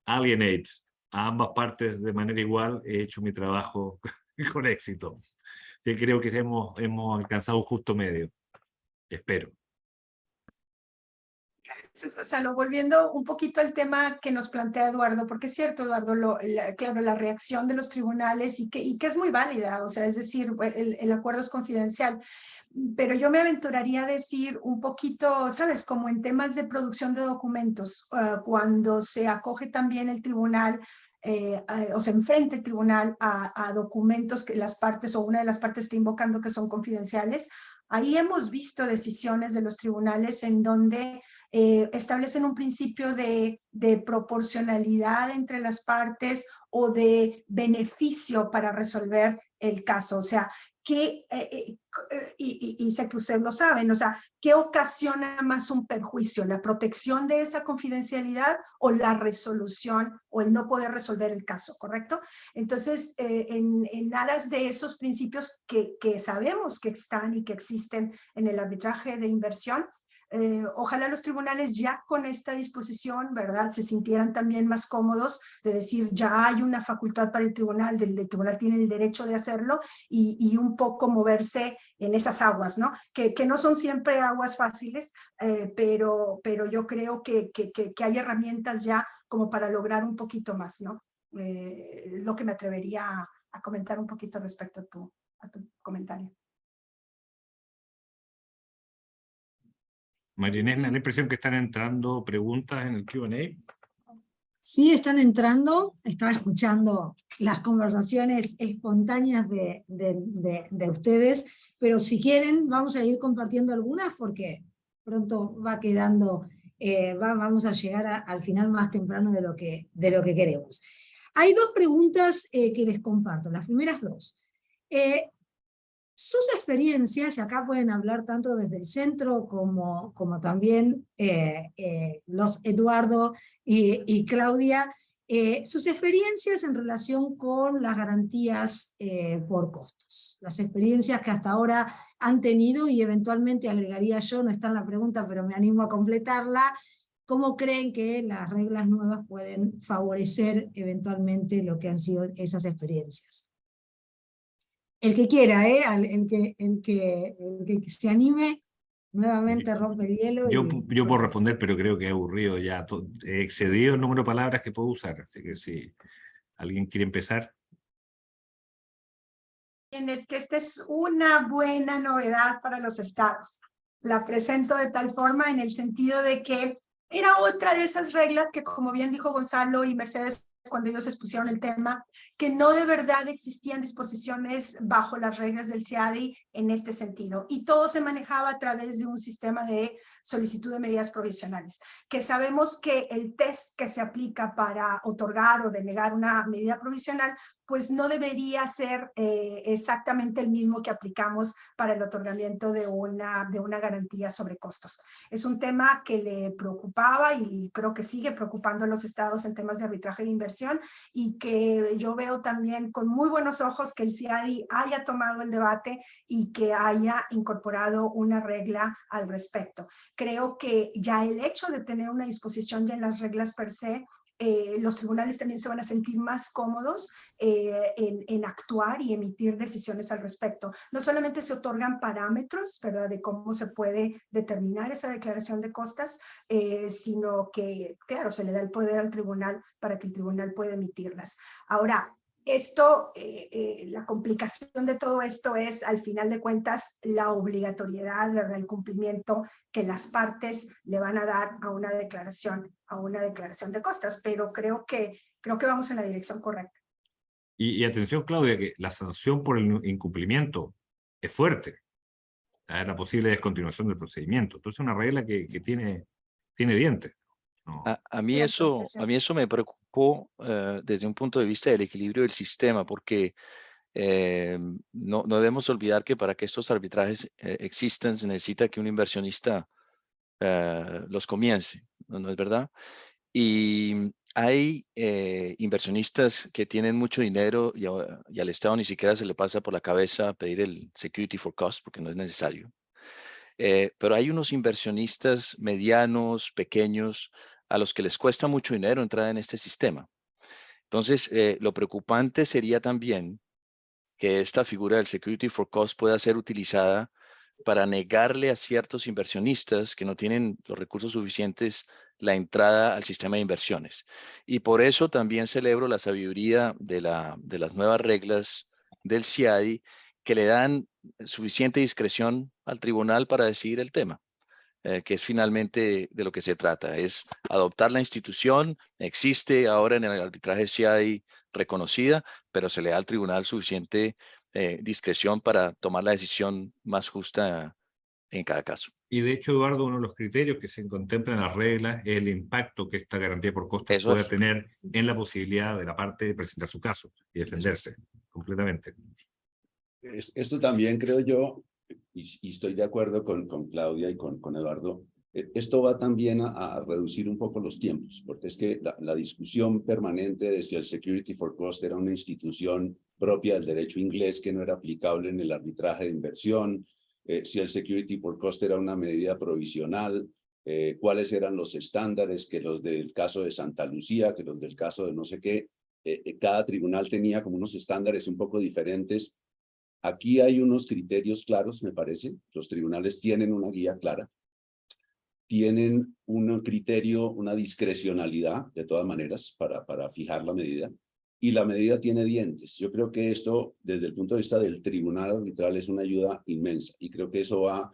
alienate a ambas partes de manera igual, he hecho mi trabajo con éxito. Yo creo que hemos alcanzado un justo medio. Espero. Salo, volviendo un poquito al tema que nos plantea Eduardo, porque es cierto, Eduardo, claro, la reacción de los tribunales y que es muy válida, o sea, es decir, el acuerdo es confidencial, pero yo me aventuraría a decir un poquito, ¿sabes? Como en temas de producción de documentos, cuando se acoge también el tribunal o se enfrenta el tribunal a documentos que las partes o una de las partes está invocando que son confidenciales, ahí hemos visto decisiones de los tribunales en donde establecen un principio de proporcionalidad entre las partes o de beneficio para resolver el caso. O sea, y sé que ustedes lo saben, o sea, ¿qué ocasiona más un perjuicio? ¿La protección de esa confidencialidad o la resolución o el no poder resolver el caso, correcto? Entonces, en aras de esos principios que sabemos que están y que existen en el arbitraje de inversión, Ojalá los tribunales ya con esta disposición, ¿verdad?, se sintieran también más cómodos de decir ya hay una facultad para el tribunal tiene el derecho de hacerlo y un poco moverse en esas aguas, ¿no? Que no son siempre aguas fáciles, pero yo creo que hay herramientas ya como para lograr un poquito más, ¿no? Es lo que me atrevería a comentar un poquito respecto a tu comentario. María Inés, me da la impresión que están entrando preguntas en el Q&A. Sí, están entrando, estaba escuchando las conversaciones espontáneas de ustedes, pero si quieren vamos a ir compartiendo algunas porque pronto va quedando, vamos a llegar al final más temprano de lo que queremos. Hay dos preguntas que les comparto, las primeras dos. Sus experiencias, y acá pueden hablar tanto desde el centro como también los Eduardo y Claudia, sus experiencias en relación con las garantías por costos. Las experiencias que hasta ahora han tenido, y eventualmente agregaría yo, no está en la pregunta, pero me animo a completarla, ¿cómo creen que las reglas nuevas pueden favorecer eventualmente lo que han sido esas experiencias? El que quiera, el que se anime, nuevamente rompe el hielo. Yo puedo responder, pero creo que he aburrido ya. He excedido el número de palabras que puedo usar. Así que si alguien quiere empezar. Es que esta es una buena novedad para los estados. La presento de tal forma en el sentido de que era otra de esas reglas que, como bien dijo Gonzalo y Mercedes cuando ellos expusieron el tema, que no de verdad existían disposiciones bajo las reglas del CIADI en este sentido. Y todo se manejaba a través de un sistema de solicitud de medidas provisionales, que sabemos que el test que se aplica para otorgar o denegar una medida provisional pues no debería ser exactamente el mismo que aplicamos para el otorgamiento de una garantía sobre costos. Es un tema que le preocupaba y creo que sigue preocupando a los estados en temas de arbitraje de inversión y que yo veo también con muy buenos ojos que el CIADI haya tomado el debate y que haya incorporado una regla al respecto. Creo que ya el hecho de tener una disposición ya en las reglas per se, los tribunales también se van a sentir más cómodos en actuar y emitir decisiones al respecto. No solamente se otorgan parámetros, ¿verdad?, de cómo se puede determinar esa declaración de costas, sino que, claro, se le da el poder al tribunal para que el tribunal pueda emitirlas. Ahora, esto, la complicación de todo esto es, al final de cuentas, la obligatoriedad, ¿verdad?, el cumplimiento que las partes le van a dar a una declaración de costas, pero creo que vamos en la dirección correcta. Y atención, Claudia, que la sanción por el incumplimiento es fuerte. La posible descontinuación del procedimiento. Entonces es una regla que tiene dientes. No. A mí eso me preocupó desde un punto de vista del equilibrio del sistema, porque no debemos olvidar que para que estos arbitrajes existan se necesita que un inversionista los comience, ¿no es verdad? Y hay inversionistas que tienen mucho dinero y al Estado ni siquiera se le pasa por la cabeza pedir el security for cost porque no es necesario. Pero hay unos inversionistas medianos, pequeños, a los que les cuesta mucho dinero entrar en este sistema. Entonces, lo preocupante sería también que esta figura del security for cost pueda ser utilizada para negarle a ciertos inversionistas que no tienen los recursos suficientes la entrada al sistema de inversiones. Y por eso también celebro la sabiduría de las nuevas reglas del CIADI que le dan suficiente discreción al tribunal para decidir el tema, que es finalmente de lo que se trata, es adoptar la institución, existe ahora en el arbitraje CIADI reconocida, pero se le da al tribunal suficiente discreción para tomar la decisión más justa en cada caso. Y de hecho, Eduardo, uno de los criterios que se contemplan en las reglas es el impacto que esta garantía por costos pueda tener en la posibilidad de la parte de presentar su caso y defenderse completamente. Esto también creo yo, y estoy de acuerdo con Claudia y con Eduardo, esto va también a reducir un poco los tiempos, porque es que la discusión permanente de si el Security for Cost era una institución propia del derecho inglés que no era aplicable en el arbitraje de inversión, si el security for cost era una medida provisional, cuáles eran los estándares, que los del caso de Santa Lucía, que los del caso de no sé qué. Cada tribunal tenía como unos estándares un poco diferentes. Aquí hay unos criterios claros, me parece. Los tribunales tienen una guía clara. Tienen un criterio, una discrecionalidad, de todas maneras, para fijar la medida. Y la medida tiene dientes. Yo creo que esto, desde el punto de vista del tribunal arbitral, es una ayuda inmensa. Y creo que eso va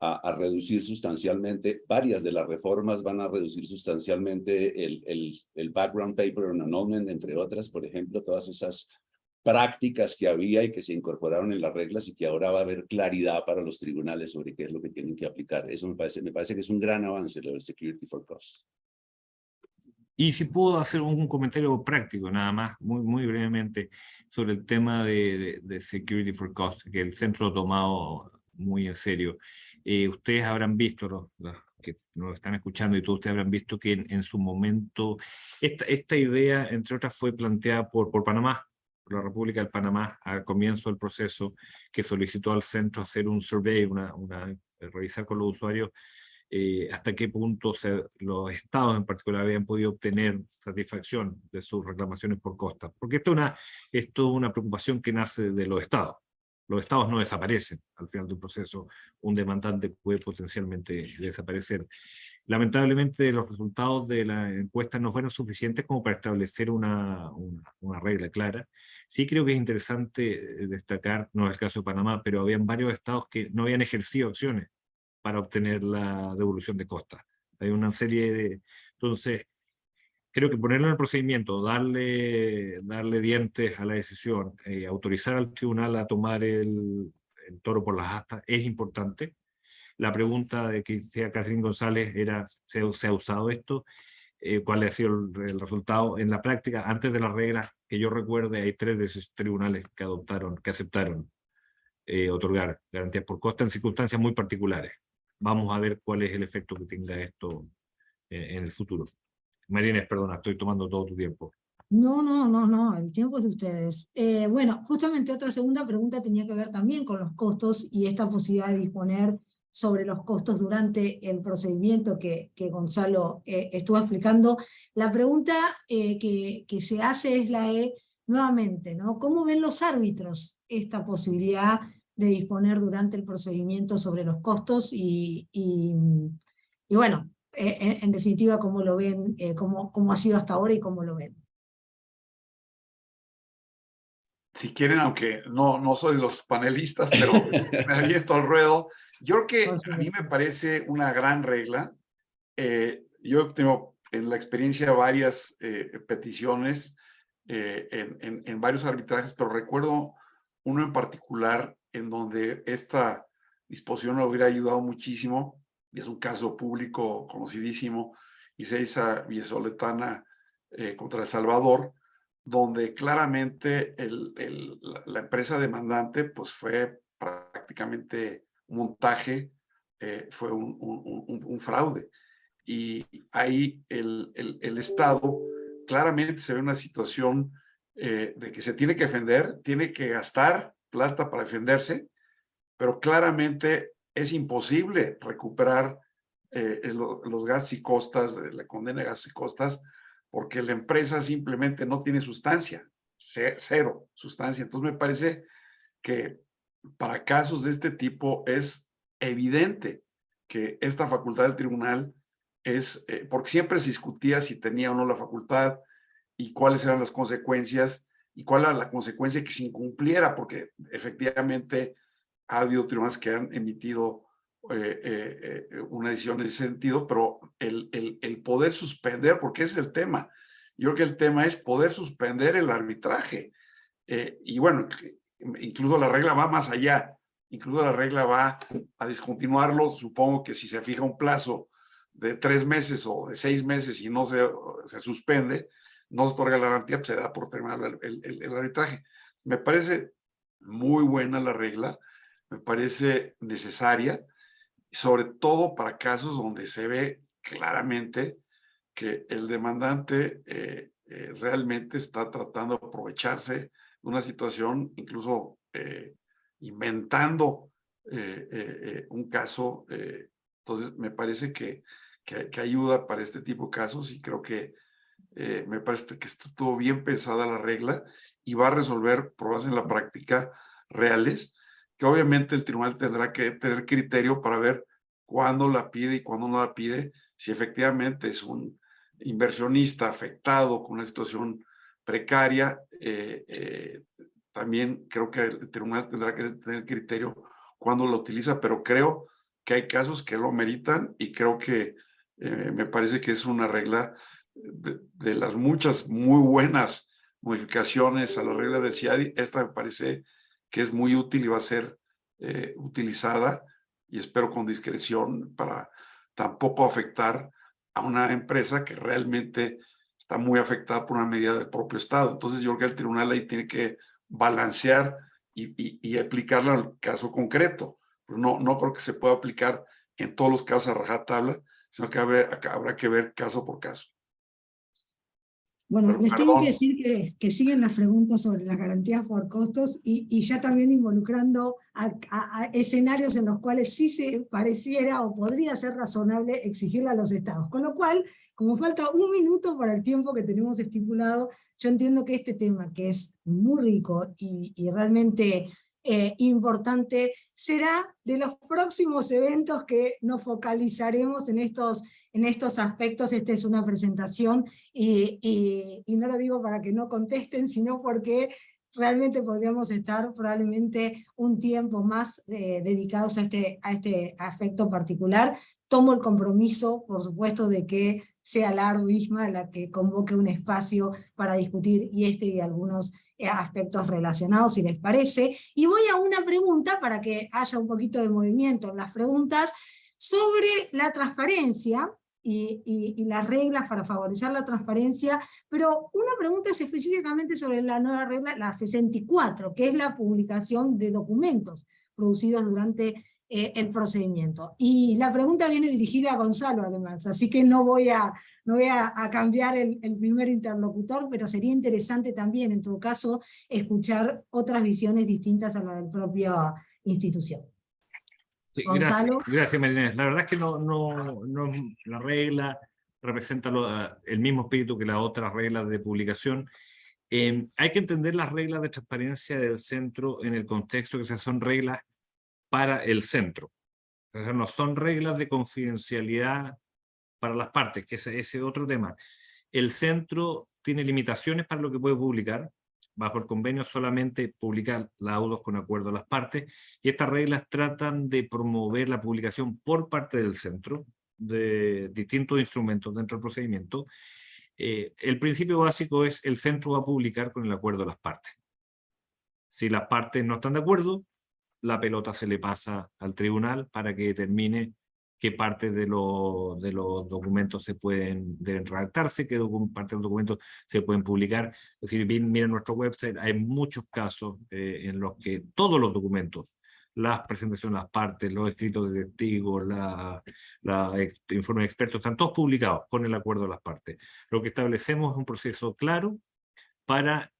a reducir sustancialmente, varias de las reformas van a reducir sustancialmente el background paper on annulment, entre otras, por ejemplo, todas esas prácticas que había y que se incorporaron en las reglas y que ahora va a haber claridad para los tribunales sobre qué es lo que tienen que aplicar. Eso me parece que es un gran avance lo del Security for Cost. Y si puedo hacer un comentario práctico, nada más, muy brevemente, sobre el tema de Security for Cost, que el centro ha tomado muy en serio. Ustedes habrán visto, los que nos están escuchando y todos ustedes habrán visto que en su momento, esta idea, entre otras, fue planteada por Panamá, por la República de Panamá, al comienzo del proceso, que solicitó al centro hacer un survey, revisar con los usuarios hasta qué punto los estados en particular habían podido obtener satisfacción de sus reclamaciones por costa. Porque esto es una preocupación que nace de los estados. Los estados no desaparecen al final de un proceso. Un demandante puede potencialmente desaparecer. Lamentablemente, los resultados de la encuesta no fueron suficientes como para establecer una regla clara. Sí creo que es interesante destacar, no es el caso de Panamá, pero habían varios estados que no habían ejercido acciones para obtener la devolución de costas. Hay una serie de... Entonces, creo que ponerlo en el procedimiento, darle dientes a la decisión, autorizar al tribunal a tomar el toro por las astas es importante. La pregunta de que decía Catherine González era, ¿se ha usado esto? ¿Cuál ha sido el resultado? En la práctica, antes de las reglas, que yo recuerde, hay 3 de esos tribunales que aceptaron otorgar garantías por costa en circunstancias muy particulares. Vamos a ver cuál es el efecto que tenga esto en el futuro. Marínez, perdona, estoy tomando todo tu tiempo. No, el tiempo es de ustedes. Bueno, justamente otra segunda pregunta tenía que ver también con los costos y esta posibilidad de disponer sobre los costos durante el procedimiento que Gonzalo estuvo explicando. La pregunta que se hace es la de, nuevamente, ¿no? ¿Cómo ven los árbitros esta posibilidad de disponer durante el procedimiento sobre los costos y bueno, en definitiva, cómo lo ven, cómo ha sido hasta ahora y cómo lo ven? Si quieren, aunque no soy de los panelistas, pero me aviento al ruedo. Yo creo que a mí me parece una gran regla. Yo tengo en la experiencia varias peticiones en varios arbitrajes, pero recuerdo uno en particular en donde esta disposición me hubiera ayudado muchísimo. Es un caso público conocidísimo, Isaiza Viesoletana contra El Salvador, donde claramente la empresa demandante pues fue prácticamente un montaje, fue un fraude. Y ahí el Estado claramente se ve una situación de que se tiene que defender, tiene que gastar plata para defenderse, pero claramente es imposible recuperar los gastos y costas, la condena de gastos y costas, porque la empresa simplemente no tiene sustancia, cero sustancia. Entonces me parece que para casos de este tipo es evidente que esta facultad del tribunal es, porque siempre se discutía si tenía o no la facultad y cuáles eran las consecuencias y cuál era la consecuencia que se incumpliera, porque efectivamente ha habido tribunales que han emitido una decisión en ese sentido, pero el poder suspender, porque ese es el tema. Yo creo que el tema es poder suspender el arbitraje. Y bueno, incluso la regla va más allá. Incluso la regla va a discontinuarlo. Supongo que si se fija un plazo de 3 meses o de 6 meses y no se suspende, no se otorga la garantía, pues se da por terminar el arbitraje. Me parece muy buena la regla, me parece necesaria, sobre todo para casos donde se ve claramente que el demandante realmente está tratando de aprovecharse de una situación, incluso inventando un caso. Entonces, me parece que ayuda para este tipo de casos y creo que me parece que estuvo bien pensada la regla y va a resolver pruebas en la práctica reales, que obviamente el tribunal tendrá que tener criterio para ver cuándo la pide y cuándo no la pide, si efectivamente es un inversionista afectado con una situación precaria. También creo que el tribunal tendrá que tener criterio cuándo lo utiliza, pero creo que hay casos que lo meritan y creo que me parece que es una regla de las muchas muy buenas modificaciones a la regla del CIADI. Esta me parece que es muy útil y va a ser utilizada, y espero con discreción, para tampoco afectar a una empresa que realmente está muy afectada por una medida del propio Estado. Entonces yo creo que el tribunal ahí tiene que balancear y aplicarla al caso concreto. No creo que se pueda aplicar en todos los casos a rajatabla, sino que habrá que ver caso por caso. Bueno, Pero, les tengo perdón. que decir que siguen las preguntas sobre las garantías por costos y ya también involucrando a escenarios en los cuales sí se pareciera o podría ser razonable exigirle a los estados. Con lo cual, como falta un minuto para el tiempo que tenemos estipulado, yo entiendo que este tema, que es muy rico y realmente importante, será de los próximos eventos que nos focalizaremos en estos aspectos. Esta es una presentación y no lo digo para que no contesten, sino porque realmente podríamos estar probablemente un tiempo más dedicados a este aspecto particular. Tomo el compromiso, por supuesto, de que sea la misma la que convoque un espacio para discutir y algunos aspectos relacionados, si les parece. Y voy a una pregunta para que haya un poquito de movimiento en las preguntas sobre la transparencia y las reglas para favorecer la transparencia, pero una pregunta es específicamente sobre la nueva regla, la 64, que es la publicación de documentos producidos durante el procedimiento. Y la pregunta viene dirigida a Gonzalo, además, así que no voy a cambiar el primer interlocutor, pero sería interesante también, en todo caso, escuchar otras visiones distintas a la de la propia institución. Sí, Gonzalo. gracias María. La verdad es que la regla representa el mismo espíritu que las otras reglas de publicación. Hay que entender las reglas de transparencia del centro en el contexto que son reglas para el centro. O sea, no son reglas de confidencialidad para las partes, que ese es otro tema. El centro tiene limitaciones para lo que puede publicar. Bajo el convenio solamente publicar laudos con acuerdo a las partes, y estas reglas tratan de promover la publicación por parte del centro de distintos instrumentos dentro del procedimiento. El principio básico es: el centro va a publicar con el acuerdo de las partes. Si las partes no están de acuerdo, la pelota se le pasa al tribunal para que determine qué partes de los documentos deben redactarse, qué partes de los documentos se pueden publicar. Es decir, miren nuestro website, hay muchos casos en los que todos los documentos, las presentaciones de las partes, los escritos de testigos, informes de expertos, están todos publicados con el acuerdo de las partes. Lo que establecemos es un proceso claro para,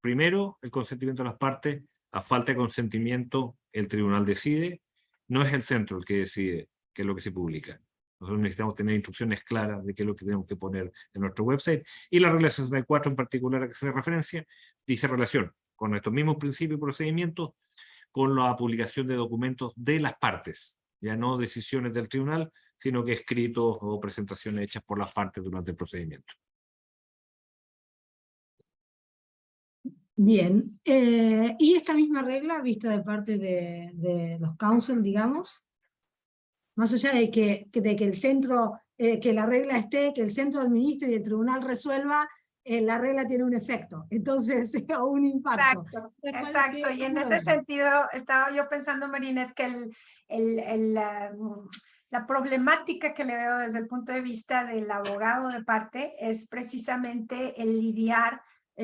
primero, el consentimiento de las partes. A falta de consentimiento, el tribunal decide. No es el centro el que decide qué es lo que se publica. Nosotros necesitamos tener instrucciones claras de qué es lo que tenemos que poner en nuestro website. Y la regla 64 en particular a que se hace referencia, dice relación con estos mismos principios y procedimientos, con la publicación de documentos de las partes. Ya no decisiones del tribunal, sino que escritos o presentaciones hechas por las partes durante el procedimiento. Bien, y esta misma regla vista de parte de los council, digamos, más allá de que el centro, que la regla esté, que el centro administre y el tribunal resuelva, la regla tiene un efecto, entonces, o un impacto. Exacto, y en ese sentido estaba yo pensando, Marina, es que la problemática que le veo desde el punto de vista del abogado de parte es precisamente el lidiar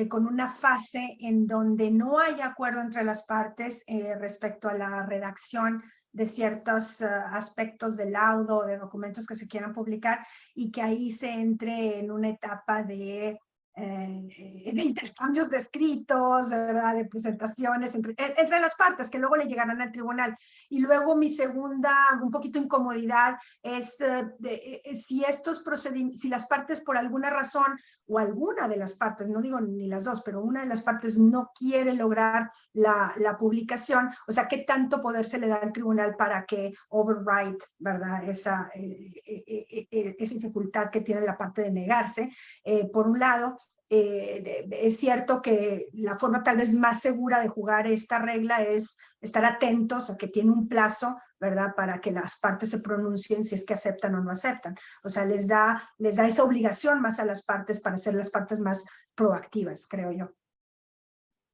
con una fase en donde no hay acuerdo entre las partes respecto a la redacción de ciertos aspectos del laudo o de documentos que se quieran publicar, y que ahí se entre en una etapa de de intercambios de escritos, ¿verdad? De presentaciones entre las partes que luego le llegarán al tribunal. Y luego mi segunda, un poquito incomodidad, es si estos procedimientos, si las partes por alguna razón, o alguna de las partes, no digo ni las dos, pero una de las partes no quiere lograr la publicación, o sea, ¿qué tanto poder se le da al tribunal para que override, ¿verdad? Esa dificultad que tiene la parte de negarse, por un lado. Es cierto que la forma tal vez más segura de jugar esta regla es estar atentos a que tiene un plazo, ¿verdad? Para que las partes se pronuncien si es que aceptan o no aceptan. O sea, les da esa obligación más a las partes para ser las partes más proactivas, creo yo.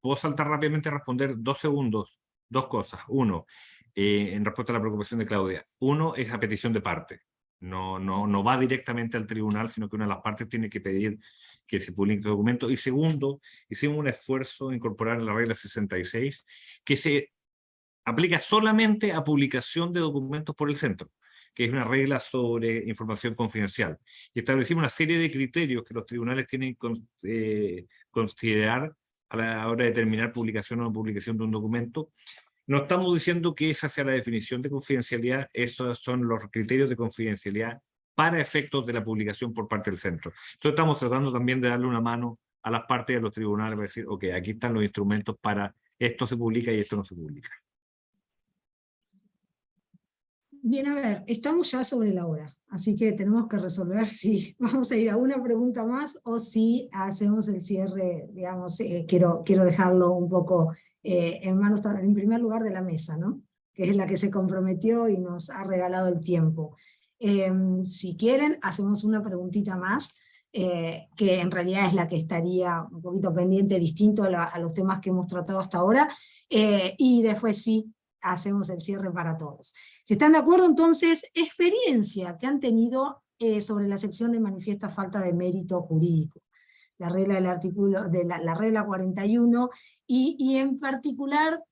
Puedo saltar rápidamente a responder 2 segundos, 2 cosas. Uno, en respuesta a la preocupación de Claudia. Uno es a petición de parte. No va directamente al tribunal, sino que una de las partes tiene que pedir que se publique el documento. Y segundo, hicimos un esfuerzo de incorporar la regla 66, que se aplica solamente a publicación de documentos por el centro, que es una regla sobre información confidencial. Y establecimos una serie de criterios que los tribunales tienen que considerar a la hora de determinar publicación o no publicación de un documento. No estamos diciendo que esa sea la definición de confidencialidad, esos son los criterios de confidencialidad para efectos de la publicación por parte del centro. Entonces estamos tratando también de darle una mano a las partes y a los tribunales para decir, ok, aquí están los instrumentos para esto se publica y esto no se publica. Bien, a ver, estamos ya sobre la hora, así que tenemos que resolver si vamos a ir a una pregunta más o si hacemos el cierre, digamos, quiero dejarlo un poco en manos, en primer lugar, de la mesa, ¿no? Que es la que se comprometió y nos ha regalado el tiempo. Si quieren, hacemos una preguntita más, que en realidad es la que estaría un poquito pendiente, distinto a los temas que hemos tratado hasta ahora, y después sí, hacemos el cierre para todos. Si están de acuerdo, entonces, experiencia que han tenido sobre la acepción de manifiesta falta de mérito jurídico, la regla del artículo, de la regla 41, y en particular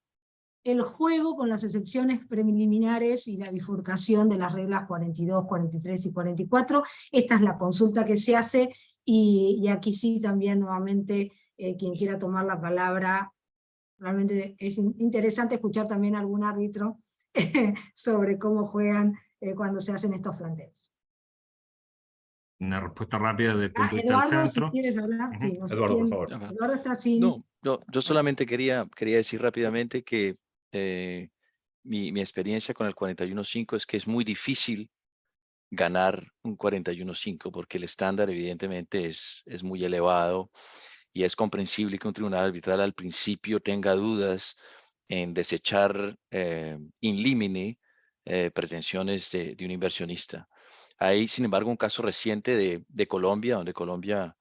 el juego con las excepciones preliminares y la bifurcación de las reglas 42, 43 y 44. Esta es la consulta que se hace, y aquí sí también nuevamente quien quiera tomar la palabra. Realmente es interesante escuchar también a algún árbitro sobre cómo juegan cuando se hacen estos planteos. Una respuesta rápida desde el punto de vista Eduardo, del si centro. quieres hablar. Sí, no sé Eduardo, por quién. favor. Eduardo está sin... No, yo solamente quería decir rápidamente que mi experiencia con el 41.5 es que es muy difícil ganar un 41.5 porque el estándar evidentemente es muy elevado, y es comprensible que un tribunal arbitral al principio tenga dudas en desechar in limine pretensiones de un inversionista. Hay, sin embargo, un caso reciente de Colombia, donde Colombia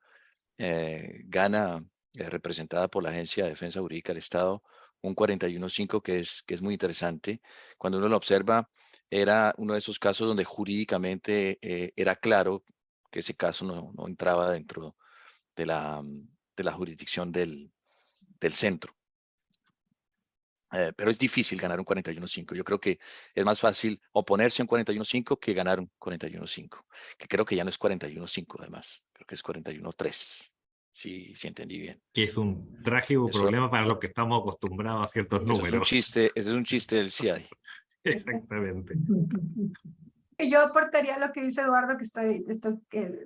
gana, representada por la Agencia de Defensa Jurídica del Estado, un 41.5 que es muy interesante. Cuando uno lo observa, era uno de esos casos donde jurídicamente era claro que ese caso no entraba dentro de la jurisdicción del centro. Pero es difícil ganar un 41.5. Yo creo que es más fácil oponerse a un 41.5 que ganar un 41.5, que creo que ya no es 41.5 además, creo que es 41.3, si entendí bien. Que es un trágico problema para los que estamos acostumbrados a ciertos números. Ese es un chiste del CIADI. Exactamente. Yo aportaría lo que dice Eduardo, que estoy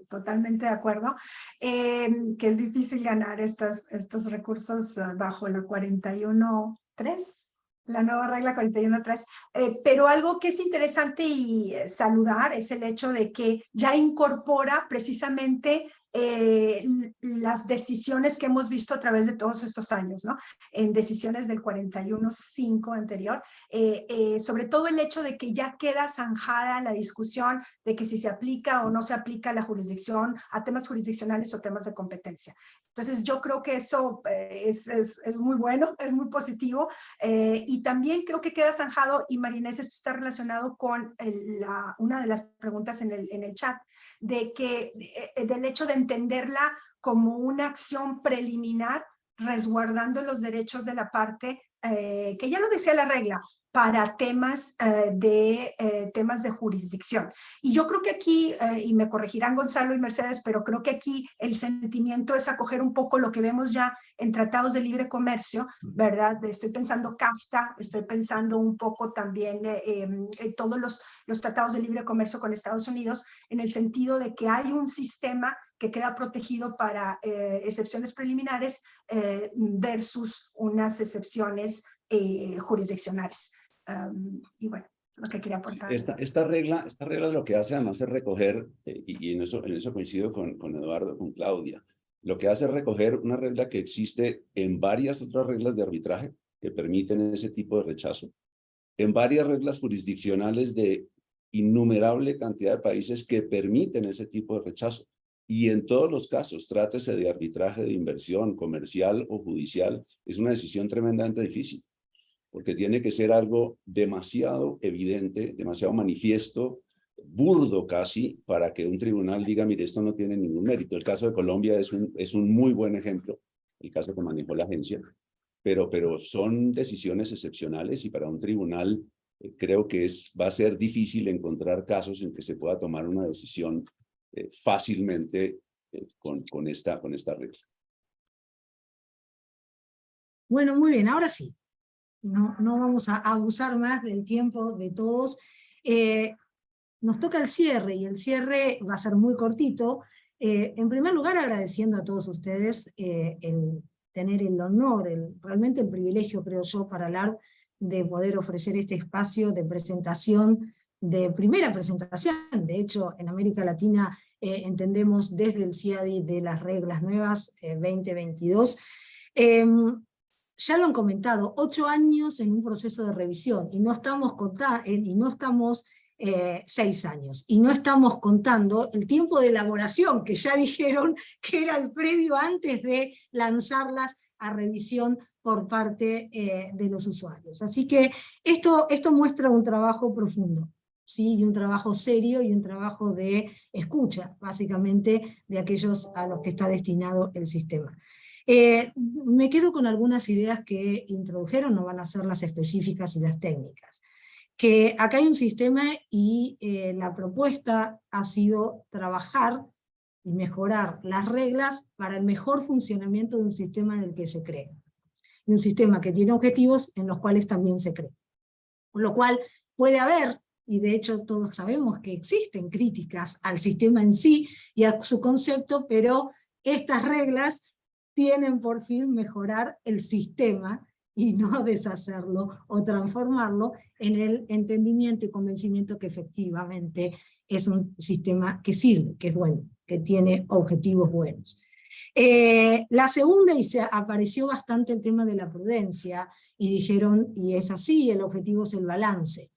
totalmente de acuerdo, que es difícil ganar estos recursos bajo la 41.3, la nueva regla 41.3, pero algo que es interesante y saludar es el hecho de que ya incorpora precisamente las decisiones que hemos visto a través de todos estos años, ¿no? En decisiones del 41.5 anterior, sobre todo el hecho de que ya queda zanjada la discusión de que si se aplica o no se aplica la jurisdicción a temas jurisdiccionales o temas de competencia. Entonces yo creo que eso es muy bueno, es muy positivo, y también creo que queda zanjado, y Marinés, esto está relacionado con una de las preguntas en el chat, de que del hecho de entenderla como una acción preliminar resguardando los derechos de la parte, que ya lo decía la regla, para temas de jurisdicción. Y yo creo que aquí, y me corregirán Gonzalo y Mercedes, pero creo que aquí el sentimiento es acoger un poco lo que vemos ya en tratados de libre comercio, ¿verdad? Estoy pensando CAFTA, estoy pensando un poco también todos los tratados de libre comercio con Estados Unidos, en el sentido de que hay un sistema que queda protegido para excepciones preliminares versus unas excepciones jurisdiccionales. Y bueno, lo que quería aportar. Esta regla lo que hace además es recoger, y en eso coincido con Eduardo, con Claudia, lo que hace es recoger una regla que existe en varias otras reglas de arbitraje que permiten ese tipo de rechazo, en varias reglas jurisdiccionales de innumerable cantidad de países que permiten ese tipo de rechazo. Y en todos los casos, trátese de arbitraje de inversión comercial o judicial, es una decisión tremendamente difícil, porque tiene que ser algo demasiado evidente, demasiado manifiesto, burdo casi, para que un tribunal diga, mire, esto no tiene ningún mérito. El caso de Colombia es un muy buen ejemplo, el caso que manejó la agencia, pero son decisiones excepcionales y para un tribunal creo que va a ser difícil encontrar casos en que se pueda tomar una decisión fácilmente con esta regla. Bueno, muy bien, ahora sí. No vamos a abusar más del tiempo de todos. Nos toca el cierre, y el cierre va a ser muy cortito. En primer lugar, agradeciendo a todos ustedes el tener el honor, realmente el privilegio, creo yo, para hablar, de poder ofrecer este espacio de presentación, de primera presentación. De hecho, en América Latina entendemos desde el CIADI de las reglas nuevas 2022. Ya lo han comentado, 8 años en un proceso de revisión, y no estamos 6 años, y no estamos contando el tiempo de elaboración, que ya dijeron que era el previo antes de lanzarlas a revisión por parte de los usuarios. Así que esto muestra un trabajo profundo, ¿sí? Y un trabajo serio, y un trabajo de escucha, básicamente, de aquellos a los que está destinado el sistema. Me quedo con algunas ideas que introdujeron, no van a ser las específicas y las técnicas. Que acá hay un sistema y la propuesta ha sido trabajar y mejorar las reglas para el mejor funcionamiento de un sistema en el que se cree. Y un sistema que tiene objetivos en los cuales también se cree. Con lo cual puede haber, y de hecho todos sabemos que existen críticas al sistema en sí y a su concepto, pero estas reglas tienen por fin mejorar el sistema y no deshacerlo o transformarlo en el entendimiento y convencimiento que efectivamente es un sistema que sirve, que es bueno, que tiene objetivos buenos. La segunda, y se apareció bastante el tema de la prudencia, y dijeron, y es así, el objetivo es el balance.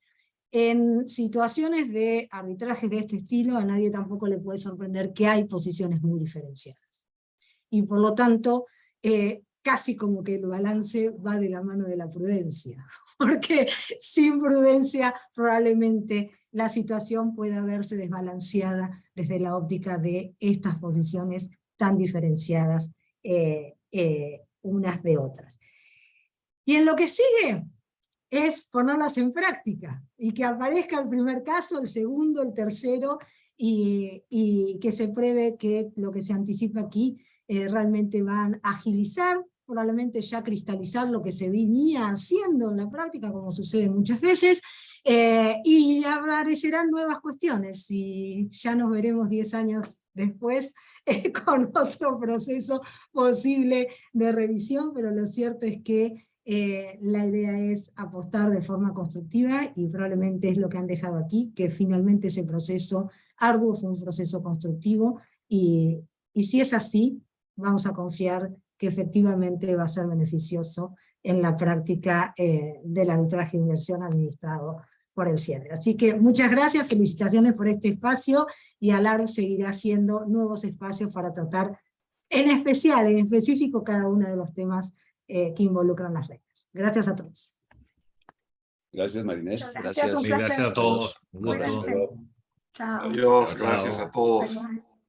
En situaciones de arbitraje de este estilo, a nadie tampoco le puede sorprender que hay posiciones muy diferenciadas. Y por lo tanto, casi como que el balance va de la mano de la prudencia, porque sin prudencia probablemente la situación pueda verse desbalanceada desde la óptica de estas posiciones tan diferenciadas unas de otras. Y en lo que sigue es ponerlas en práctica, y que aparezca el primer caso, el segundo, el tercero, y que se prevé que lo que se anticipa aquí realmente van a agilizar, probablemente ya cristalizar lo que se venía haciendo en la práctica, como sucede muchas veces, y aparecerán nuevas cuestiones, y ya nos veremos 10 años después con otro proceso posible de revisión, pero lo cierto es que la idea es apostar de forma constructiva, y probablemente es lo que han dejado aquí, que finalmente ese proceso arduo fue un proceso constructivo, y si es así, vamos a confiar que efectivamente va a ser beneficioso en la práctica del arbitraje de inversión administrado por el CIADI. Así que muchas gracias, felicitaciones por este espacio, y ALAR seguirá haciendo nuevos espacios para tratar en especial, en específico, cada uno de los temas que involucran las reglas. Gracias a todos. Gracias, Marinés. Gracias, un placer. Gracias a todos. Cuídense. Chao. Adiós, gracias a todos. Bye, bye.